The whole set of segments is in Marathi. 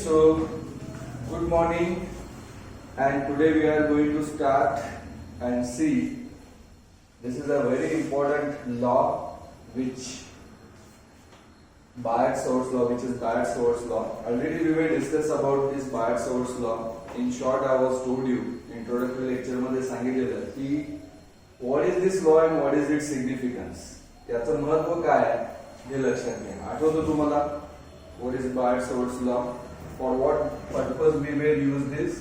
So good morning, and today we are going to start and see. This is a very important law, which Bayes-Source law, which is Bayes-Source law. Already we will discuss about this Bayes-Source law. In short, I was told you introductory lecture मध्ये सांगितलेलं की what is this law and what is its significance. याचं महत्त्व काय आहे हे लक्षात घ्या. आठवतं तुम्हाला what is Bayes-Source law? For what purpose we will use this?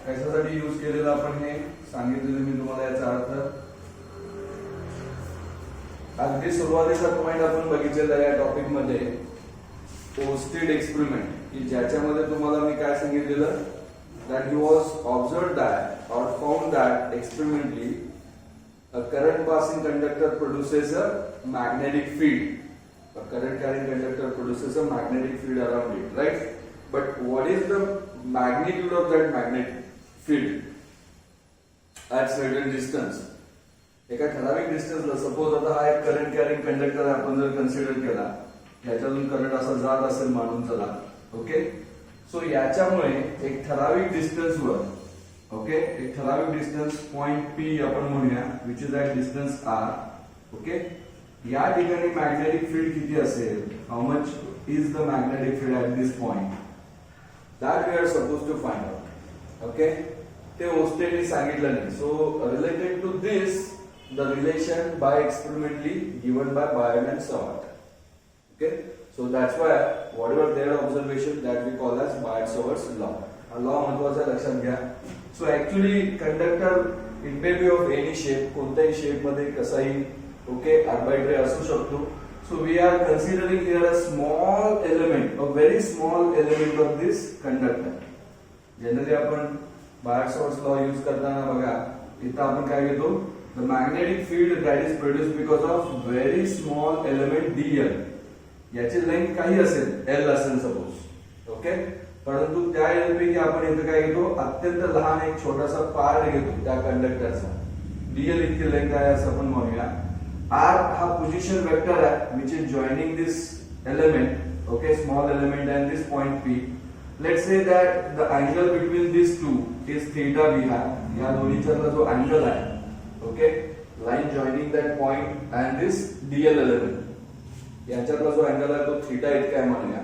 कशासाठी यूज केलेलं आपण हे सांगितलेलं मी तुम्हाला. याचा अर्थ अगदी सुरुवातीचा पॉइंट आपण बघितलेला या टॉपिक मध्ये ओस्टेड एक्सपेरिमेंट, की ज्याच्यामध्ये तुम्हाला मी काय सांगितलेलं that he was observed that or found that experimentally a current passing conductor produces a magnetic field. A current carrying conductor produces a magnetic field around it, right? But what is the magnitude of that magnetic field at certain distance? एका ठराविक डिस्टन्सला, सपोज आता हा एक करंट कॅरिंग कंडक्टर आपण जर कन्सिडर केला, याच्यातून करंट असा जात असेल मानून चला, ओके. सो याच्यामुळे एक ठराविक डिस्टन्सवर, ओके, एक ठराविक डिस्टन्स पॉइंट पी आपण म्हणूया, which is at distance R, okay. या ठिकाणी मॅग्नेटिक फील्ड किती असेल, how much is the magnetic field at this point, that we are suppose to find out, okay. ते ओस्टेडने सांगितलं नाही. So related to this the relation by experimentally given by Bayer and Savart. Okay, so that's why whatever their observation that we call as Bayes-Source law. हा law महत्वाचा लक्षात घ्या. So actually conductor it may be of any shape, कोणत्याही shape मध्ये कसाही, okay, arbitrary असू शकतो. So we are considering here a small element, a very small element of this conductor. Generally आपण Bayes-Source law use करताना बघा, इथं आपण काय घेतो, the magnetic field that is produced because of very small element dl. याची लेंथ काही असेल, l असेल सपोज, ओके. परंतु त्या l पैकी आपण इथे काय घेतो, अत्यंत लहान एक छोटासा पार्ट घेतो त्या कंडक्टरचा, dl इतकी लेंथ आहे असं आपण म्हणूया. r हा पोझिशन वेक्टर आहे which is joining this element, okay, small element and this point p. Let's say that the angle between these two is theta we have. या दोन्हीचा जो अँगल आहे, okay, line joining that point and this dl element, याच्यातला जो अँगल आहे तो थीटा इतका आहे म्हणूया.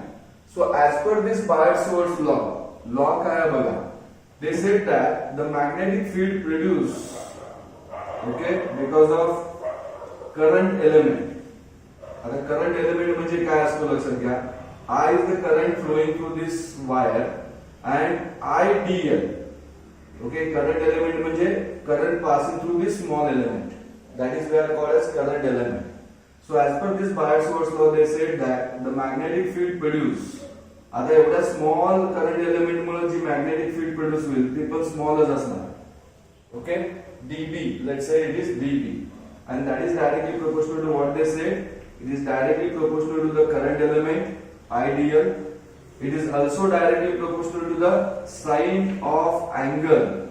So as per this Bayes-Source law काय आहे बघा, they said that the magnetic field produced, okay, because of current element. आता current element म्हणजे काय असतो लक्षात घ्या, I is the current flowing through this wire and I dl. Okay, current element म्हणजे current passing through this small element, that is we are called as current element. So as per this Bayes-Source law they said that the magnetic field produced, आता एवढा स्मॉल करंट एलिमेंट मुळे जी मॅग्नेटिक फील्ड प्रोड्यूस होईल ती पण स्मॉलच असणार, okay. dB, let's say it is dB, and that is directly proportional to what they said, it is directly proportional to the current element IDL. It is also directly proportional to the sign of angle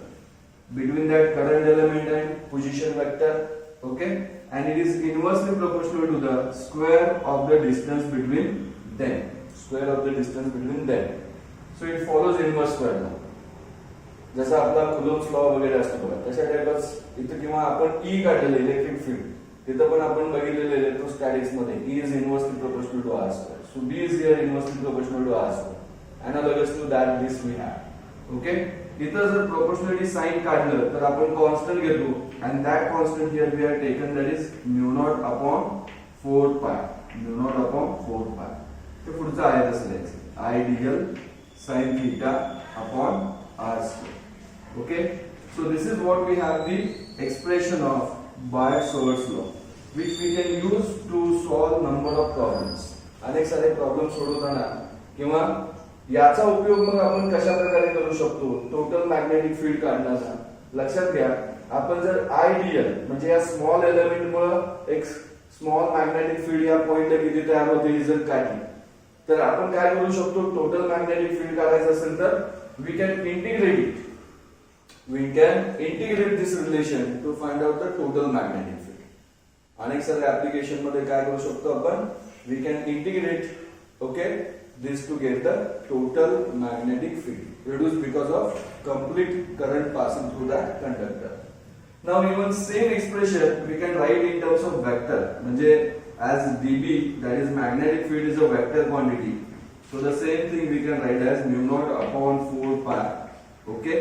between that current element and position vector, okay, and it is inversely proportional to the square of the distance between them, square of the distance between them. So it follows inverse square law. जसा आपला कुलोम्स लॉ वगैरे असतो बघा, तशा टाइपच इथे. किंवा आपण E काढलेले इलेक्ट्रिक फील्ड, तिथं पण आपण बघितलेले इलेक्ट्रोस्टॅटिक्स मध्ये E is inversely proportional to R square. So B is here inversely proportional to R square. Analogous to that this we have. Okay. इथं जर प्रोपोर्शनॅलिटी साइन काढलं तर आपण कॉन्स्टंट घेतो, and that constant here we have taken, that is mu naught upon 4 pi. Mu naught upon 4 pi. ते पुढचं आहे तसं लिहायचं, IDL sin theta upon R square. Okay. So this is what we have the expression of Bayes-Source law, which we can use to solve number of problems. अनेक सारे प्रॉब्लेम सोडवताना, किंवा याचा उपयोग मग आपण कशा प्रकारे करू शकतो टोटल मॅग्नेटिक फील्ड काढण्याचा. लक्षात घ्या, आपण जर आयडियल म्हणजे या स्मॉल एलिमेंट मुळे एक स्मॉल मॅग्नेटिक फील्ड या पॉइंटला किती तयार होते ही जर काढली, तर आपण काय करू शकतो, टोटल मॅग्नेटिक फील्ड काढायचं असेल तर we can integrate it, we can integrate this relation to find out the total magnetic field. अनेक सारे ऍप्लिकेशन मध्ये काय करू शकतो आपण, we can integrate, okay, this to get the total magnetic field produced because of complete current passing through that conductor. Now even same expression we can write in terms of vector. म्हणजे as dB, that is magnetic field, is a vector quantity. So the same thing we can write as mu naught upon 4 pi. Okay,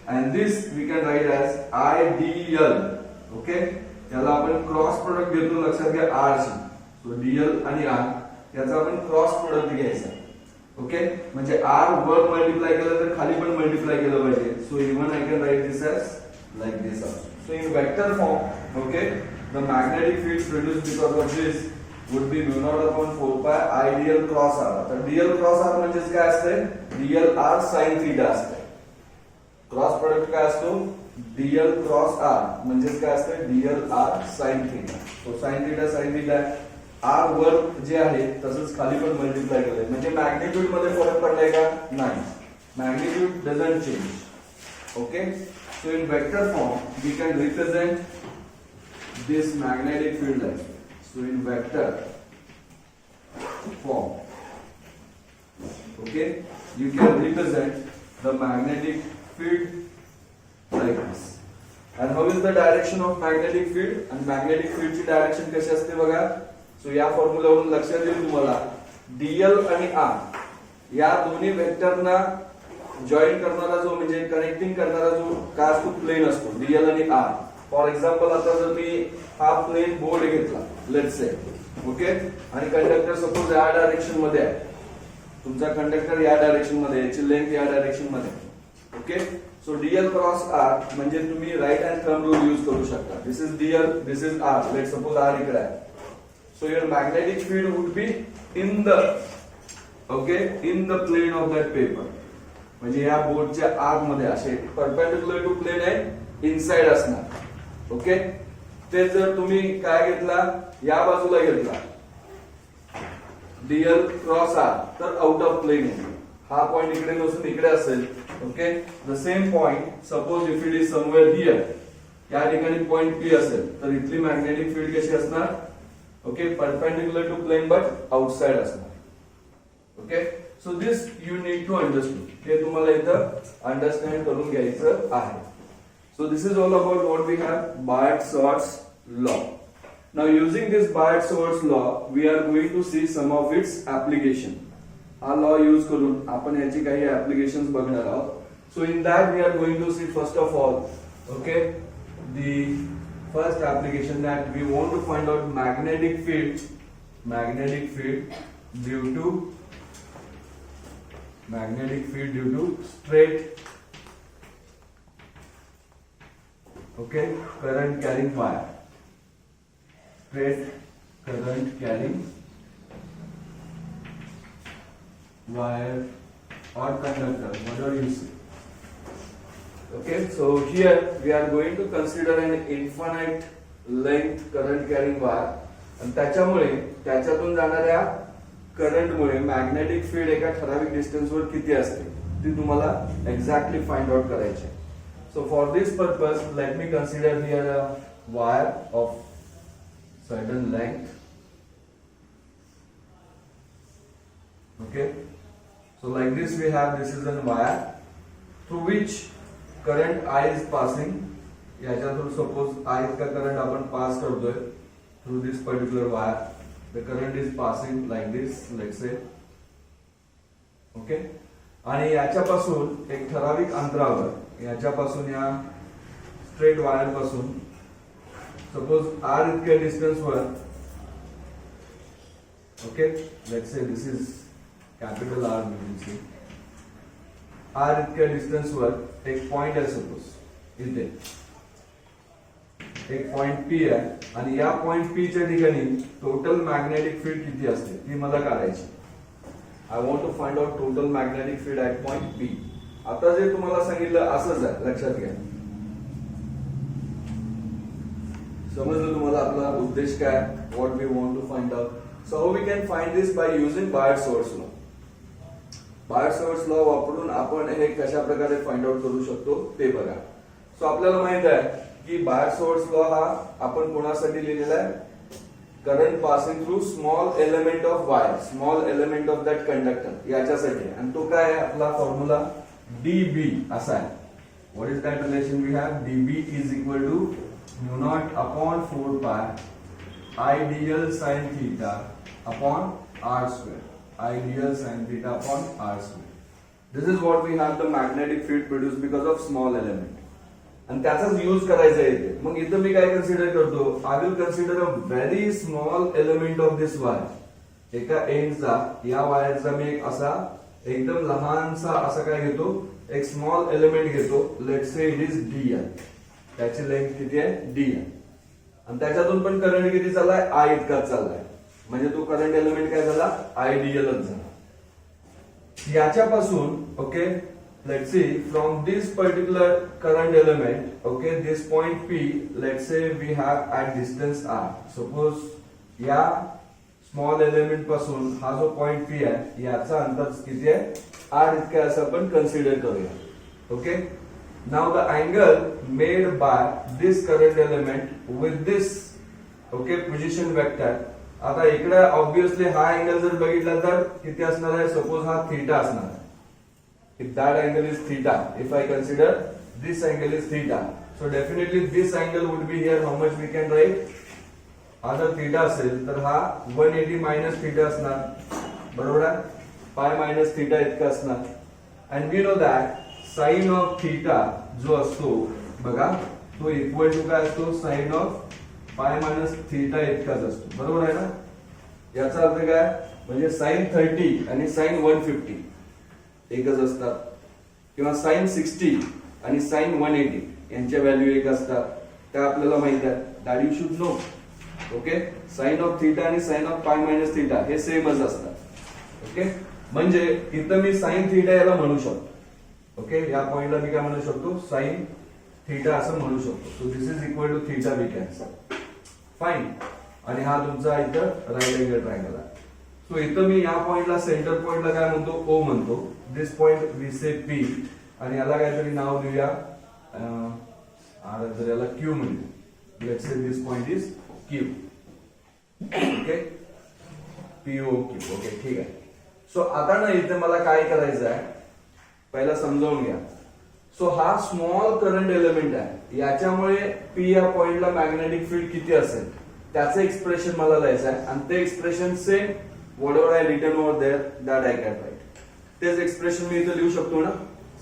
and this we can write as IDL. Okay, याला आपण क्रॉस प्रोडक्ट घेतो, लक्षात घ्या R ची. So DL आणि R याचा आपण क्रॉस प्रोडक्ट घ्यायचा. ओके, म्हणजे R वर मल्टिप्लाय केलं तर खाली पण मल्टिप्लाय केलं पाहिजे. So even I can write this as like this also. So in vector form, okay, the magnetic field produced because of this would be mu naught upon 4 pi IDL cross R. तर DL क्रॉस R म्हणजे काय असते? DL R sin थीटा असते. क्रॉस प्रोडक्ट काय असतो? DL क्रॉस R म्हणजे काय असते? DL R sin theta. So sin theta R वर जे आहे तसंच खाली पण मल्टिप्लाय केलंय, म्हणजे मॅग्निट्यूड मध्ये फरक पडलाय का? नाही, magnitude doesn't change. Okay, so in vector form we can represent this magnetic field like. So in vector form, okay, you can represent the magnetic field like this. And how is the direction of magnetic field? And magnetic field ची डायरेक्शन कशी असते बघा. सो या फॉर्म्युलावरून लक्षात येईल तुम्हाला DL आणि R या दोन्ही वेक्टरना जॉईन करणारा जो म्हणजे कनेक्टिंग करणारा जो काय असतो? प्लेन असतो DL आणि R. फॉर एक्झाम्पल आता जर मी हा प्लेन बोर्ड घेतला, लेट्स से, ओके, आणि कंडक्टर सपोज या डायरेक्शन मध्ये आहे. तुमचा कंडक्टर या डायरेक्शन मध्ये, याची लेंथ या डायरेक्शन मध्ये. Okay, so DL cross R म्हणजे तुम्ही right hand thumb rule use करू शकता. This is DL, this is R. Let suppose R इकडे आहे. So your magnetic field would be in the, okay, in the plane of that paper. म्हणजे या बोर्डच्या आत मध्ये असे परपेंडिक्युलर टू प्लेन आहे, इनसाइड असणार. ओके, ते जर तुम्ही काय घेतला, या बाजूला घेतला DL क्रॉस R, तर आउट ऑफ प्लेन आहे. हा पॉइंट इकडे नसून इकडे असेल. Okay, the same point suppose if it is somewhere here, या ठिकाणी पॉइंट P असेल, तर इथली मॅग्नेटिक फील्ड कशी असणार? Okay, perpendicular to plane but outside असणार. Okay, so this you need to understand. हे तुम्हाला इथं अंडरस्टँड करून घ्यायचं आहे. So this is all about what we have Biot-Savart's law. Now using this Biot-Savart's law we are going to see some of its application. हा लॉ यूज करून आपण याची काही ऍप्लिकेशन्स बघणार आहोत. So in that we are going to see first of all, okay, the first application that we want to find out magnetic field due to straight, okay, current carrying wire, straight current carrying wire or conductor, whatever you say. Okay, so here we are going to consider an infinite length current carrying wire, आणि त्याच्यामुळे त्याच्यातून जाणाऱ्या करंटमुळे मॅग्नेटिक फील्ड एका ठराविक डिस्टन्स वर किती असते ती तुम्हाला एक्झॅक्टली फाइंड आउट करायची. So for this purpose let me consider here a wire of certain length. Okay, so like this we have, this is a wire through which current I is passing. याच्यातून सपोज I का करंट आपण पास करतोय through this particular wire. The current is passing like this, let's say. Okay, आणि याच्यापासून एक ठराविक अंतरावर, याच्यापासून या स्ट्रेट वायर पासून सपोज R इतक्या डिस्टन्स वर, okay, let's say this is capital R, you will see R इतक्या डिस्टन्स वर एक पॉइंट आहे, सपोज इथे एक पॉइंट P आहे, आणि या पॉइंट P च्या ठिकाणी टोटल मॅग्नेटिक फील्ड किती असते ती मला काढायची. I want to find out total magnetic field at point P. आता जे तुम्हाला सांगितलं असंच आहे, लक्षात घ्या. समजलं तुम्हाला आपला उद्देश काय, what we want to find out. So how we can find this by using Biot-Savart's law. Biot-Savart's law वापरून आपण हे कशा प्रकारे फाइंड आउट करू शकतो ते बघा. सो आपल्याला माहित आहे की Biot-Savart's law हा आपण कोणासाठी लिहिलेला आहे, current passing through small element of wire, small element of that conductor याच्यासाठी. आणि तो काय आहे आपला फॉर्म्युला डीबी असा आहे. What is that relation we have? DB is equal to mu naught upon 4 pi IDL sine theta upon R square, IDL sine theta upon R square. This is what we have the magnetic field produce because of small element. आणि त्याचाच यूज करायचा येते. मग इथं मी काय कन्सिडर करतो? I will consider a very small element of this wire. एका एंडचा, या वायरचा मी एक असा एकदम लहानसा असा काय घेतो, एक स्मॉल एलिमेंट घेतो. Let's say it is Diehl. त्याची लेंथ किती आहे? डीएल. आणि त्याच्यातून पण करंट किती चाललाय? आय इतकाच चाललाय. म्हणजे तो करंट एलिमेंट काय झाला? आयडीएलच झाला. याच्यापासून okay, let's see from this particular current element, okay, this point P, let's say we have at distance R. Suppose या small element पासून हा जो point P आहे याचा अंतर किती आहे? R इतका असं आपण कन्सिडर करूया. Okay, now the angle made by this current element with this okay position vector. आता इकडे ऑब्विसली हा अँगल जर बघितला तर किती असणार आहे? सपोज हा थीटा असणार आहे. If that angle is theta, if I consider this angle is theta, so definitely this angle would be here. How much we can write? हा जर theta असेल तर हा 180 minus theta असणार, बरोबर आहे? Pi minus theta इतका असणार. And we know that sin of theta जो असतो बघा, तो इक्वल टू काय असतो? sin of pi minus theta इतकाच असतो, बरोबर आहे ना? याचा अर्थ काय? म्हणजे sin 30 आणि sin 150 एकच असतात, किंवा साइन 60 आणि साइन 180 यांच्या व्हॅल्यू एक असतात. त्या आपल्याला माहित आहे, that you should know. Okay, sine of theta आणि sine of pi minus theta हे सेमच असतात. ओके, म्हणजे इथं मी साइन थीटा याला म्हणू शकतो. ओके, या पॉइंटला मी काय म्हणू शकतो? साइन थीटा असं म्हणू शकतो. So this is equal to theta we can say. Fine. आणि हा तुमचा इथं राईट एंगल ट्रायंगल आहे. सो इथं मी या पॉइंटला, सेंटर पॉइंटला काय म्हणतो? ओ म्हणतो. दिस पॉइंट वी से पी, आणि याला काहीतरी नाव देऊया, जर याला क्यू म्हणतो. Let's say this point is Q. Okay, PO Q. Okay, ठीक आहे. सो आता ना इथे मला काय करायचं आहे, पहिला समजावून घ्या. सो हा स्मॉल करंट एलिमेंट आहे, याच्यामुळे पी या पॉइंटला मॅग्नेटिक फील्ड किती असेल त्याचं एक्सप्रेशन मला लिहायचं आहे. आणि ते expression same whatever I written over there that I can write. तेच एक्सप्रेशन मी इथे लिहू शकतो ना?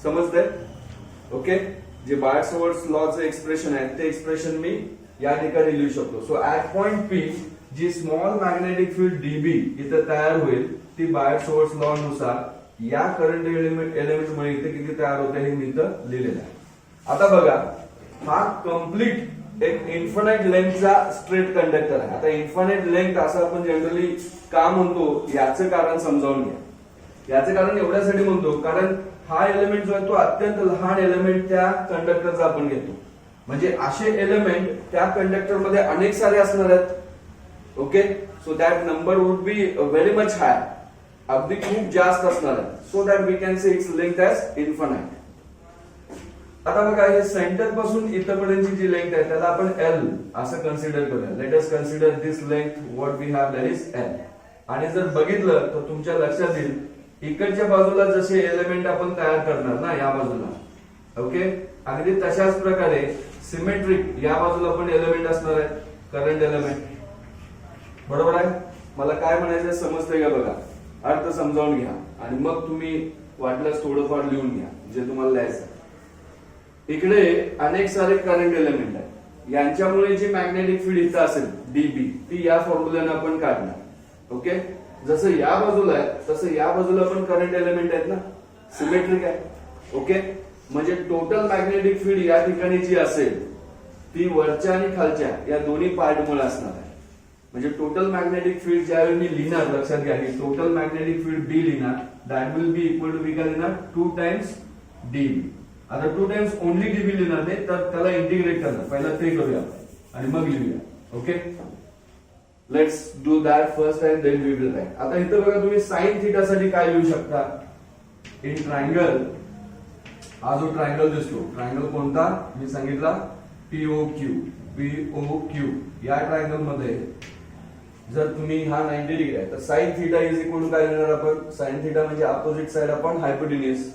समजतंय? ओके, जे बायट-सवर्ट्स लॉचं एक्सप्रेशन आहे ते एक्सप्रेशन मी या ठिकाणी लिहू शकतो. सो ऍट पॉइंट पी जी स्मॉल मॅग्नेटिक फील्ड डीबी इथे तयार होईल ती बायट-सवर्ट्स लॉ नुसार या करंट एलिमेंट मुळे इथे किती तयार होते हे मी इथं लिहिलेलं आहे. आता बघा, हा कम्प्लीट एक इन्फिनाइट लेंथचा स्ट्रेट कंडक्टर आहे. आता इन्फिनाइट लेंथ असं आपण जनरली का म्हणतो याचं कारण समजावून घ्या. याचं कारण एवढ्यासाठी म्हणतो कारण हा एलिमेंट जो आहे तो अत्यंत लहान एलिमेंट त्या कंडक्टरचा आपण घेतो. म्हणजे असे एलिमेंट त्या कंडक्टर मध्ये अनेक सारे असणार आहेत. Okay, so that number would be very much high, अगदी खूप जास्त असणार आहे. So that we can say its length as infinite. आता बघा, हे सेंटर पासून इथपर्यंतची जी लेंथ आहे त्याला आपण एल असं कन्सिडर करूया. Let us consider this length what we have, that is L. आणि जर बघितलं तर तुमच्या लक्षात येईल, इकडच्या बाजूला जसे एलिमेंट आपण तयार करणार ना या बाजूला, ओके, अगदी तशाच प्रकारे सिमेट्रिक या बाजूला पण एलिमेंट असणार आहे, करंट एलिमेंट. बरोबर आहे? मला काय म्हणायचं समजतंय का? बघा, अर्थ समजावून घ्या आणि मग तुम्ही वाटल्यास थोडंफार लिहून घ्या जे तुम्हाला लिहायचं. इकडे अनेक सारे करंट एलिमेंट आहेत, यांच्यामुळे जी मॅग्नेटिक फील्ड इथं असेल डीबी ती या फॉर्म्युल्याने आपण काढणार. ओके, जसं या बाजूला आहे तसं या बाजूला पण करंट एलिमेंट आहेत ना, सिमेट्रिक आहे. ओके, म्हणजे टोटल मॅग्नेटिक फील्ड या ठिकाणी जी असेल ती वरच्या आणि खालच्या या दोन्ही पार्टमुळे असणार आहे. म्हणजे टोटल मॅग्नेटिक फील्ड ज्यावेळी मी लिहिणार, लक्षात घ्या की टोटल मॅग्नेटिक फील्ड बी लिहिणार, that will be equal to, B काय लिहिणार, 2 टाइम्स डीबी. आता 2 टाइम्स ओनली डीबी लिहिणार नाही तर त्याला इंटिग्रेट करणार, पहिला ते करूया आणि मग लिहूया. Okay, let's do that first and then we will write. आता इथं बघा, तुम्ही साइन थीटा साठी काय लिहू शकता? इन ट्रायंगल, हा जो ट्रायंगल दिसतो, ट्रायंगल कोणता मी सांगितला? पीओक्यू. पीओक्यू या ट्रायंगल मध्ये जर तुम्ही हा 90 डिग्री आहे तर sine theta is equal to काय लिहिणार आपण? साइन थिटा म्हणजे opposite side upon hypotenuse,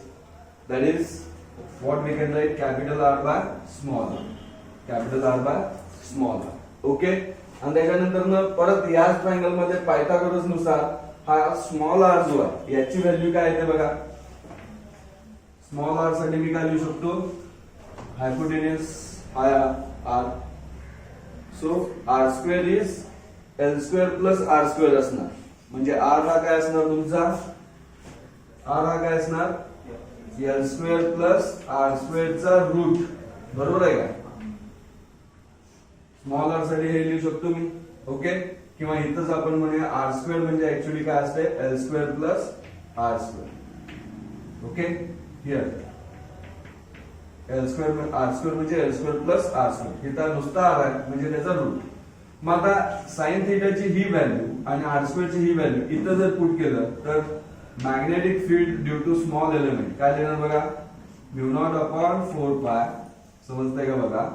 that is what we can write capital R by small R, capital R by small R. Okay. आणि त्याच्यानंतर परत याच ट्रायंगल मध्ये पायथागोरस नुसार हा स्मॉल आर जो आहे याची व्हॅल्यू काय येते बघा. स्मॉल आर साठी मी काय लिहू शकतो? Hypotenuse R, so R square is L square plus R square असणार. म्हणजे आर हा काय असणार तुमचा? आर हा काय असणार? एल स्क्वेअर प्लस आर स्क्वेअरचा रूट, बरोबर आहे का? स्मॉल आर साठी हे लिहू शकतो मी. ओके. किंवा इथंच आपण म्हणूया आर स्क्वेअर म्हणजे ऍक्च्युअली काय असते? L square plus R square. Okay. Here L square R square म्हणजे L square plus R square, इथं नुसता आर आहे म्हणजे त्याचा रूट. मग आता साइन थिटाची ही व्हॅल्यू आणि आर स्क्वेअरची ही व्हॅल्यू इथं जर पुट केलं तर magnetic field due to small element काय देणार बघा? म्यू नॉट अपॉन 4 पाय. समजतंय का बघा?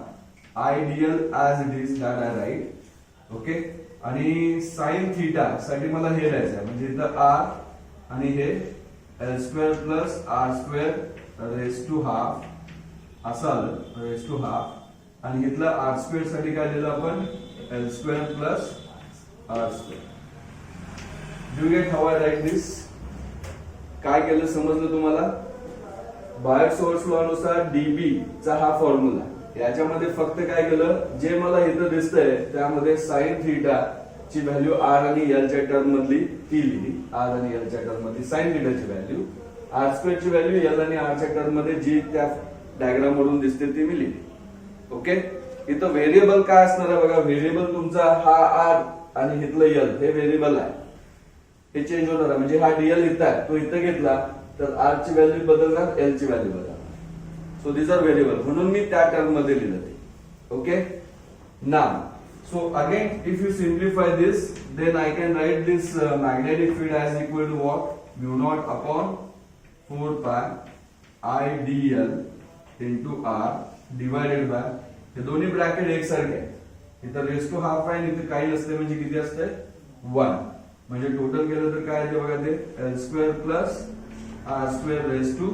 IDL as it is that I write. Okay. आणि साइन थिटा साठी मला हे लिहायचं आहे म्हणजे इथं आर आणि हे L square plus R square raise to half असं आलं, रेस टू हाफ. आणि इथलं आर स्क्वेअर साठी काय लिहिलं आपण? L square plus R square. Do get how I write this? काय केलं समजलं तुम्हाला? बायट-सॉर्ट्स लॉ नुसार डीबी चा हा फॉर्म्युला, याच्यामध्ये फक्त काय केलं? जे मला इथं दिसतंय त्यामध्ये साइन थिटा ची व्हॅल्यू आर आणि एल च्या टर्म मधली ती लिहिली. आर आणि एल च्या टर्म मधली साइन थिटाची व्हॅल्यू, आर स्क्वेअर ची व्हॅल्यू एल आणि आर च्या टर्म मध्ये जी त्या डायग्राम मधून दिसते ती मी लिहिली. ओके. इथं व्हेरिएबल काय असणार आहे बघा? व्हेरिएबल तुमचा हा आर आणि इथलं एल हे व्हेरिएबल आहे, हे चेंज होणार आहे. म्हणजे हा डीएल इथं आहे, तो इथं घेतला तर आर ची व्हॅल्यू बदलणार, एल ची व्हॅल्यू बदलणार. सो दीज आर व्हेरिएबल, म्हणून मी त्या टर्म मध्ये लिहिलं ते. Okay. Now so again if you simplify this then I can write this magnetic field as equal to what? Mu naught upon 4 pi I D L into R divided by, हे दोन्ही ब्रॅकेट एकसारखे आहे. इथं रेस टू हाफ आहे, इथे काही नसते म्हणजे किती असते? 1. म्हणजे टोटल केलं तर काय येते बघा? ते L square plus R square raise to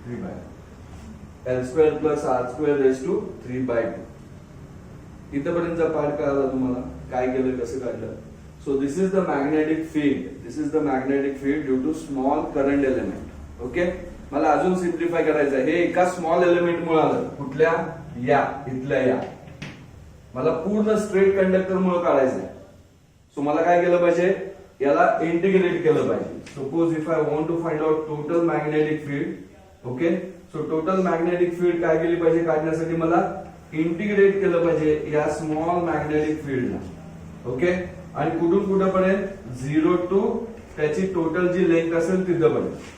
3 by, L square plus R square raise to 3/2. इथपर्यंतचा पार्ट कळाला तुम्हाला? काय केलं, कसं काढलं? So this is the magnetic field, this is the magnetic field due to small current element. Okay. मला अजून सिम्प्लिफाय करायचं आहे. हे एका स्मॉल एलिमेंट मुळे आलं. कुठल्या? या इथल्या या. मला पूर्ण स्ट्रेट कंडक्टर मुळे काढायचं आहे. सो मला काय केलं पाहिजे? याला इंटिग्रेट केलं पाहिजे. Suppose if I want to find out total magnetic field. Okay. So total magnetic field काय केली पाहिजे काढण्यासाठी? मला इंटिग्रेट केलं पाहिजे या स्मॉल मॅग्नेटिक फील्डला. ओके. आणि कुठून कुठपर्यंत? 0 टू त्याची टोटल जी लेंथ असेल तिथपर्यंत.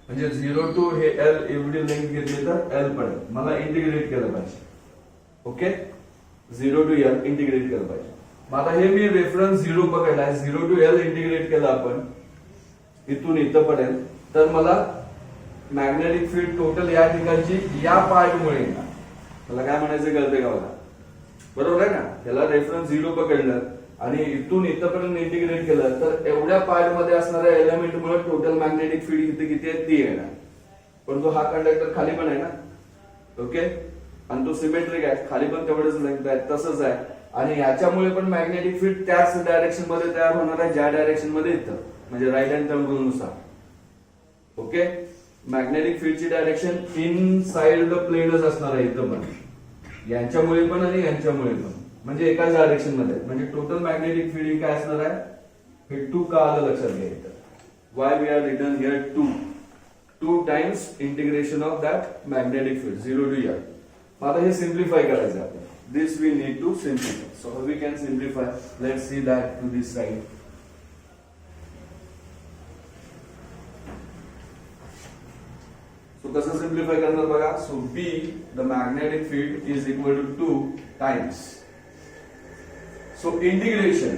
म्हणजे 0 टू हे एल एवढी लेंथ घेतली तर एल पर्यंत मला इंटिग्रेट केलं पाहिजे. ओके. 0 टू एल इंटिग्रेट केलं पाहिजे. मग आता हे मी रेफरन्स 0 पकडलाय, 0 टू एल इंटिग्रेट केलं आपण इथून इथपर्यंत, तर मला मॅग्नेटिक फील्ड टोटल या ठिकाणची या पार्ट मुळे येणार. मला काय म्हणायचं कळतंय का बघा? बरोबर आहे ना? याला रेफरन्स 0 पकडलं आणि इथून इथपर्यंत इंटिग्रेट केलं तर एवढ्या पार्ट मध्ये असणाऱ्या एलिमेंट मुळे टोटल मॅग्नेटिक फील्ड इथे किती आहे? ती येणार. पण तो हा कंडक्टर खाली पण आहे ना. ओके. आणि तो सिमेट्रिक आहे, खाली पण तेवढंच लेंथ आहे, तसंच आहे. आणि याच्यामुळे पण मॅग्नेटिक फील्ड त्याच डायरेक्शन मध्ये तयार होणार आहे ज्या डायरेक्शन मध्ये इथं, म्हणजे राईट हँड टर्न रूल नुसार. ओके. मॅग्नेटिक फील्डची डायरेक्शन इन साइड द प्लेनच असणार आहे इथं पण, यांच्यामुळे पण आणि यांच्यामुळे पण, म्हणजे एकाच डायरेक्शन मध्ये. म्हणजे टोटल मॅग्नेटिक फील्ड काय असणार आहे? हे 2 का आलं लक्षात घ्या इथं. Why we are written here 2 times integration of that magnetic field 0 to L. आता हे सिम्प्लिफाय करायचं आहे. This we need to simplify. So how we can simplify? Let's see that to this side. So कसं सिम्प्लिफाय करणार बघा? So B the magnetic field is equal to 2 times. So integration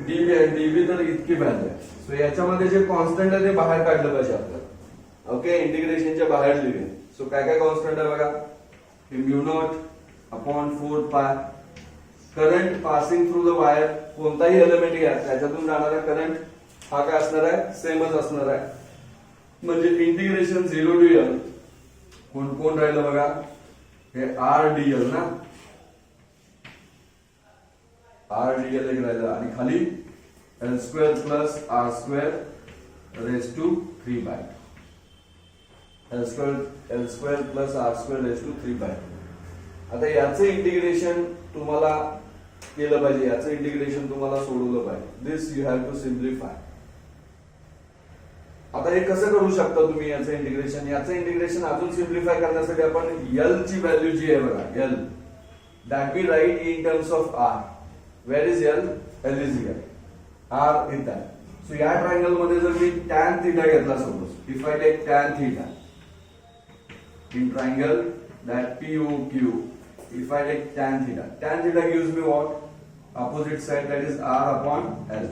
dB आहे, डीबी तर इतकी व्हॅल्यू आहे. सो याच्यामध्ये जे कॉन्स्टंट आहे ते बाहेर काढलं पाहिजे आपल्याला. ओके. इंटिग्रेशनच्या बाहेर लिहिले. सो काय काय कॉन्स्टंट आहे बघा? म्यू नॉट अपॉन 4 पाय current passing through the wire, कोणताही एलिमेंट घ्या त्याच्यातून जाणारा करंट हा काय असणार आहे, सेमच असणार आहे. म्हणजे इंटिग्रेशन 0 to L कोण कोण राहिलं बघा, हे RDL ना, RDL एक राहिलं आणि खाली L² plus R² raise to 3 L² plus R² raise to 3. आता याचं इंटिग्रेशन तुम्हाला केलं पाहिजे, याचं इंटिग्रेशन तुम्हाला सोडवलं पाहिजे. दिस यू हॅव टू सिम्प्लिफाय. आता हे कसं करू शकता तुम्ही याचं इंटिग्रेशन? याचं इंटिग्रेशन अजून सिम्प्लिफाय करण्यासाठी आपण L ची व्हॅल्यू जी आहे बघा, L that we write in terms of R. Where is L? L is here, R इथं आहे. सो या ट्रायंगल मध्ये जर मी tan थीटा घेतला, suppose if I take tan theta in triangle that POQ, if I take tan theta gives me what? Opposite side, that is R upon L.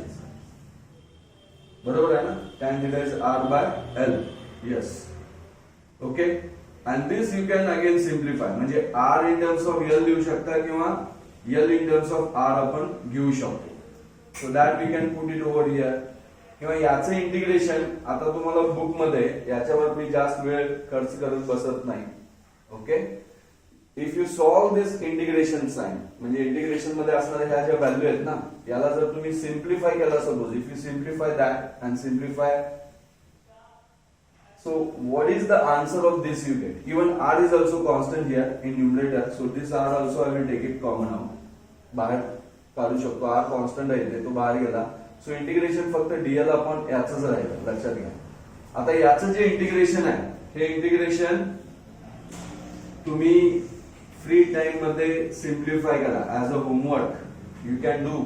बरोबर आहे ना? Tan theta is R by L. Yes. Okay. And this you can again simplify. म्हणजे R in terms of L लिहू शकता किंवा L in terms of R आपण घेऊ शकतो. So that we can put it over here. किंवा याचं इंटिग्रेशन आता तुम्हाला बुक मध्ये याच्यावर मी जास्त वेळ खर्च करत बसत नाही. Okay. If you solve this integration sine, म्हणजे इंटिग्रेशन मध्ये असणाऱ्या ह्या ज्या व्हॅल्यू आहेत ना, याला जर तुम्ही सिम्प्लिफाय केला, suppose if you simplify that and simplify, so what is the answer of this you get. Even R is also constant here in numerator, so this R also I will take it common out, बाहेर काढू शकतो. R कॉन्स्टंट आहे तो बाहेर गेला. सो इंटिग्रेशन फक्त DL अपॉन याचंच राहिलं, लक्षात घ्या. आता याचं जे इंटिग्रेशन आहे, हे इंटिग्रेशन तुम्ही फ्री टाइम मध्ये सिम्प्लिफाय करा as a homework. You can do,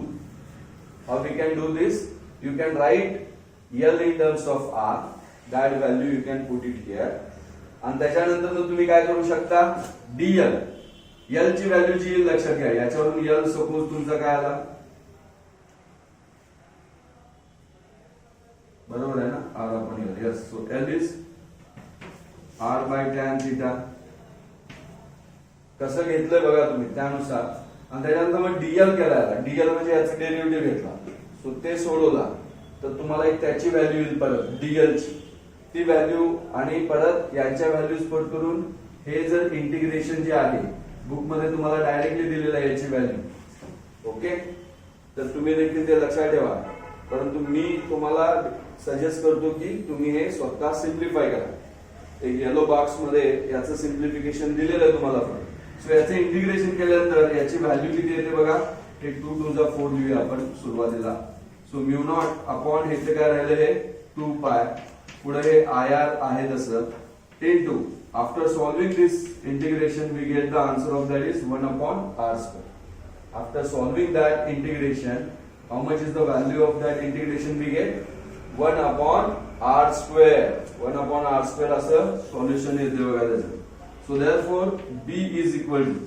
how we can do this, you can write L in terms of R, that value you can put it here. आणि त्याच्यानंतर तुम्ही काय करू शकता, DL, L ची व्हॅल्यू जी येईल लक्षात घ्या, याच्यावरून L सपोज तुमचा काय आला, बरोबर आहे ना, R upon L. Yes, so L is R by tan theta. कसं घेतलंय बघा तुम्ही त्यानुसार. आणि त्याच्यानंतर मग DL केला, DL म्हणजे याचा डेरिव्हेटिव्ह घेतला, सो ते सोडवला तर तुम्हाला एक त्याची व्हॅल्यू येईल परत DL ची, ती व्हॅल्यू आणि परत यांच्या व्हॅल्यूज पट करून हे जर इंटिग्रेशन जे आहे बुक मध्ये तुम्हाला डायरेक्टली दिलेलं आहे याची व्हॅल्यू. ओके. तर तुम्ही देखील ते लक्षात ठेवा. परंतु मी तुम्हाला सजेस्ट करतो की तुम्ही हे स्वतः सिम्प्लिफाय करा. एक येलो बॉक्स मध्ये याचं सिम्प्लिफिकेशन दिलेलं आहे तुम्हाला. सो याचं इंटिग्रेशन केल्यानंतर याची व्हॅल्यू किती येते बघा, हे 2 to the 4 लिहूया आपण सुरुवातीला. सो म्यू नॉट अपॉन हे काय राहिलं, हे 2 पाय, पुढे हे IR आहे तसं, into after solving this integration we get the answer of that is 1 upon R². After solving that integration, how much is the value of that integration we get? 1 upon R². 1 upon R² असं सॉल्युशन येते बघा त्याचं. So therefore B is equal to,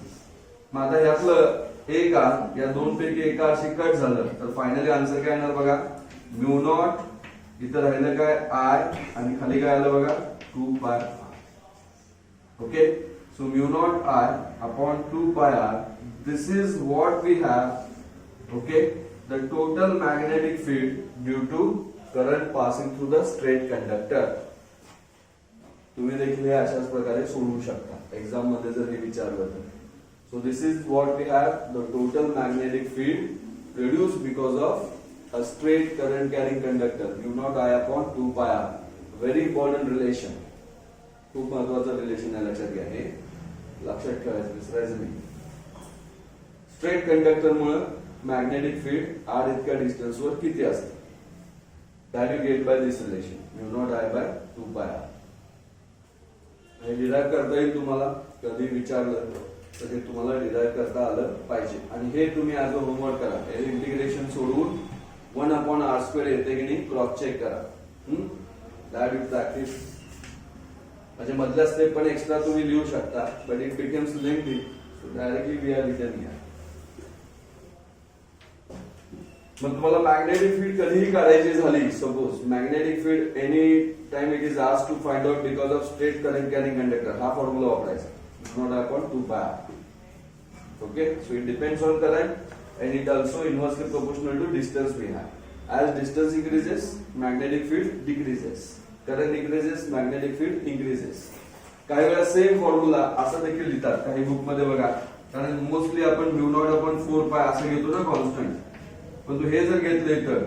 मग आता यातलं एक R, या दोन पैकी एक R शी कट झालं तर फायनली आन्सर काय येणार बघा, म्यू नॉट, इथं राहिलं काय I आणि खाली काय आलं बघा 2 पाय R. Okay. So mu naught I upon 2 पाय R. This is what we have. Okay. The total magnetic field due to current passing through the straight conductor. तुम्ही देखील हे अशाच प्रकारे सोडवू शकता एक्झाम मध्ये जर हे विचारलं तर. So this is what we have, the total magnetic field produced because of a straight current carrying conductor, mu naught I upon 2 पाय R. व्हेरी इम्पॉर्टंट रिलेशन, खूप महत्वाचं रिलेशन आहे, लक्षात घ्या. हे लक्षात ठेवायचं, विसरायचं नाही. स्ट्रेट कंडक्टर मुळे मॅग्नेटिक फील्ड R इतक्या डिस्टन्स वर किती असते, that you get by this relation, mu naught I by 2 पाय R. हे डिराइव्ह करता येईल तुम्हाला, कधी विचारलं तर हे तुम्हाला डिराइव्ह करता आलं पाहिजे. आणि हे तुम्ही ऍज अ होमवर्क करा. हे इंटिग्रेशन सोडवून 1 upon R² येते की नाही क्रॉस चेक करा. That you practice. म्हणजे मधल्या स्टेप पण एक्स्ट्रा तुम्ही लिहू शकता, but it becomes lengthy, so directly we are written here. मग तुम्हाला मॅग्नेटिक फील्ड कधीही काढायची झाली, suppose magnetic field any time it is asked to find out because of straight current carrying conductor, हा फॉर्म्युला वापरायचा, naught upon 2 pi. Okay. So it depends on current and it also inversely proportional to distance we have. As distance increases, magnetic field decreases. Current increases, magnetic field increases. काही वेळा सेम फॉर्म्युला असं देखील लिहितात काही बुक मध्ये बघा, कारण मोस्टली आपण μ0/4π असं घेतो ना कॉन्स्टंट, पण तू हे जर घेतले तर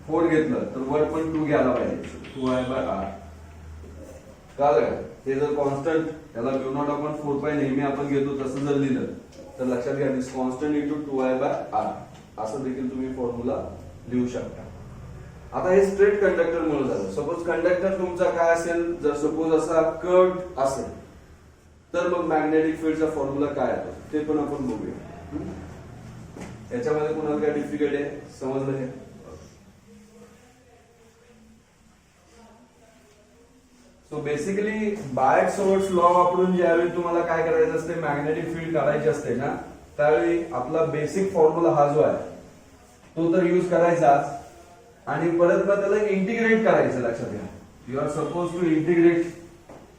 4 घेतलं तर वर पण 2 घ्यायला पाहिजे, 2I/r. कळलं? हे जर कॉन्स्टंट त्याला μ0/4π नेहमी आपण घेतो तसं जर लिहिलं तर लक्षात घ्या दिस कॉन्स्टंट इंटू 2I/r असं देखील तुम्ही फॉर्म्युला लिहू शकता. आता हे स्ट्रेट कंडक्टर मुळे झालं. सपोज कंडक्टर तुमचा काय असेल, जर सपोज असा कर्व असेल तर मग मॅग्नेटिक फील्डचा फॉर्म्युला काय आहे ते पण आपण बघूया. याच्यामध्ये कुणाला काय डिफिकल्ट आहे, समजलं हे? सो बेसिकली बायट-सवर्ट्स लॉ वापरून ज्यावेळी तुम्हाला काय करायचं असते, मॅग्नेटिक फील्ड काढायची असते ना, त्यावेळी आपला बेसिक फॉर्म्युला हा जो आहे तो तर युज करायचाच, आणि परत ना त्याला इंटिग्रेट करायचं. लक्षात घ्या, you are suppose to integrate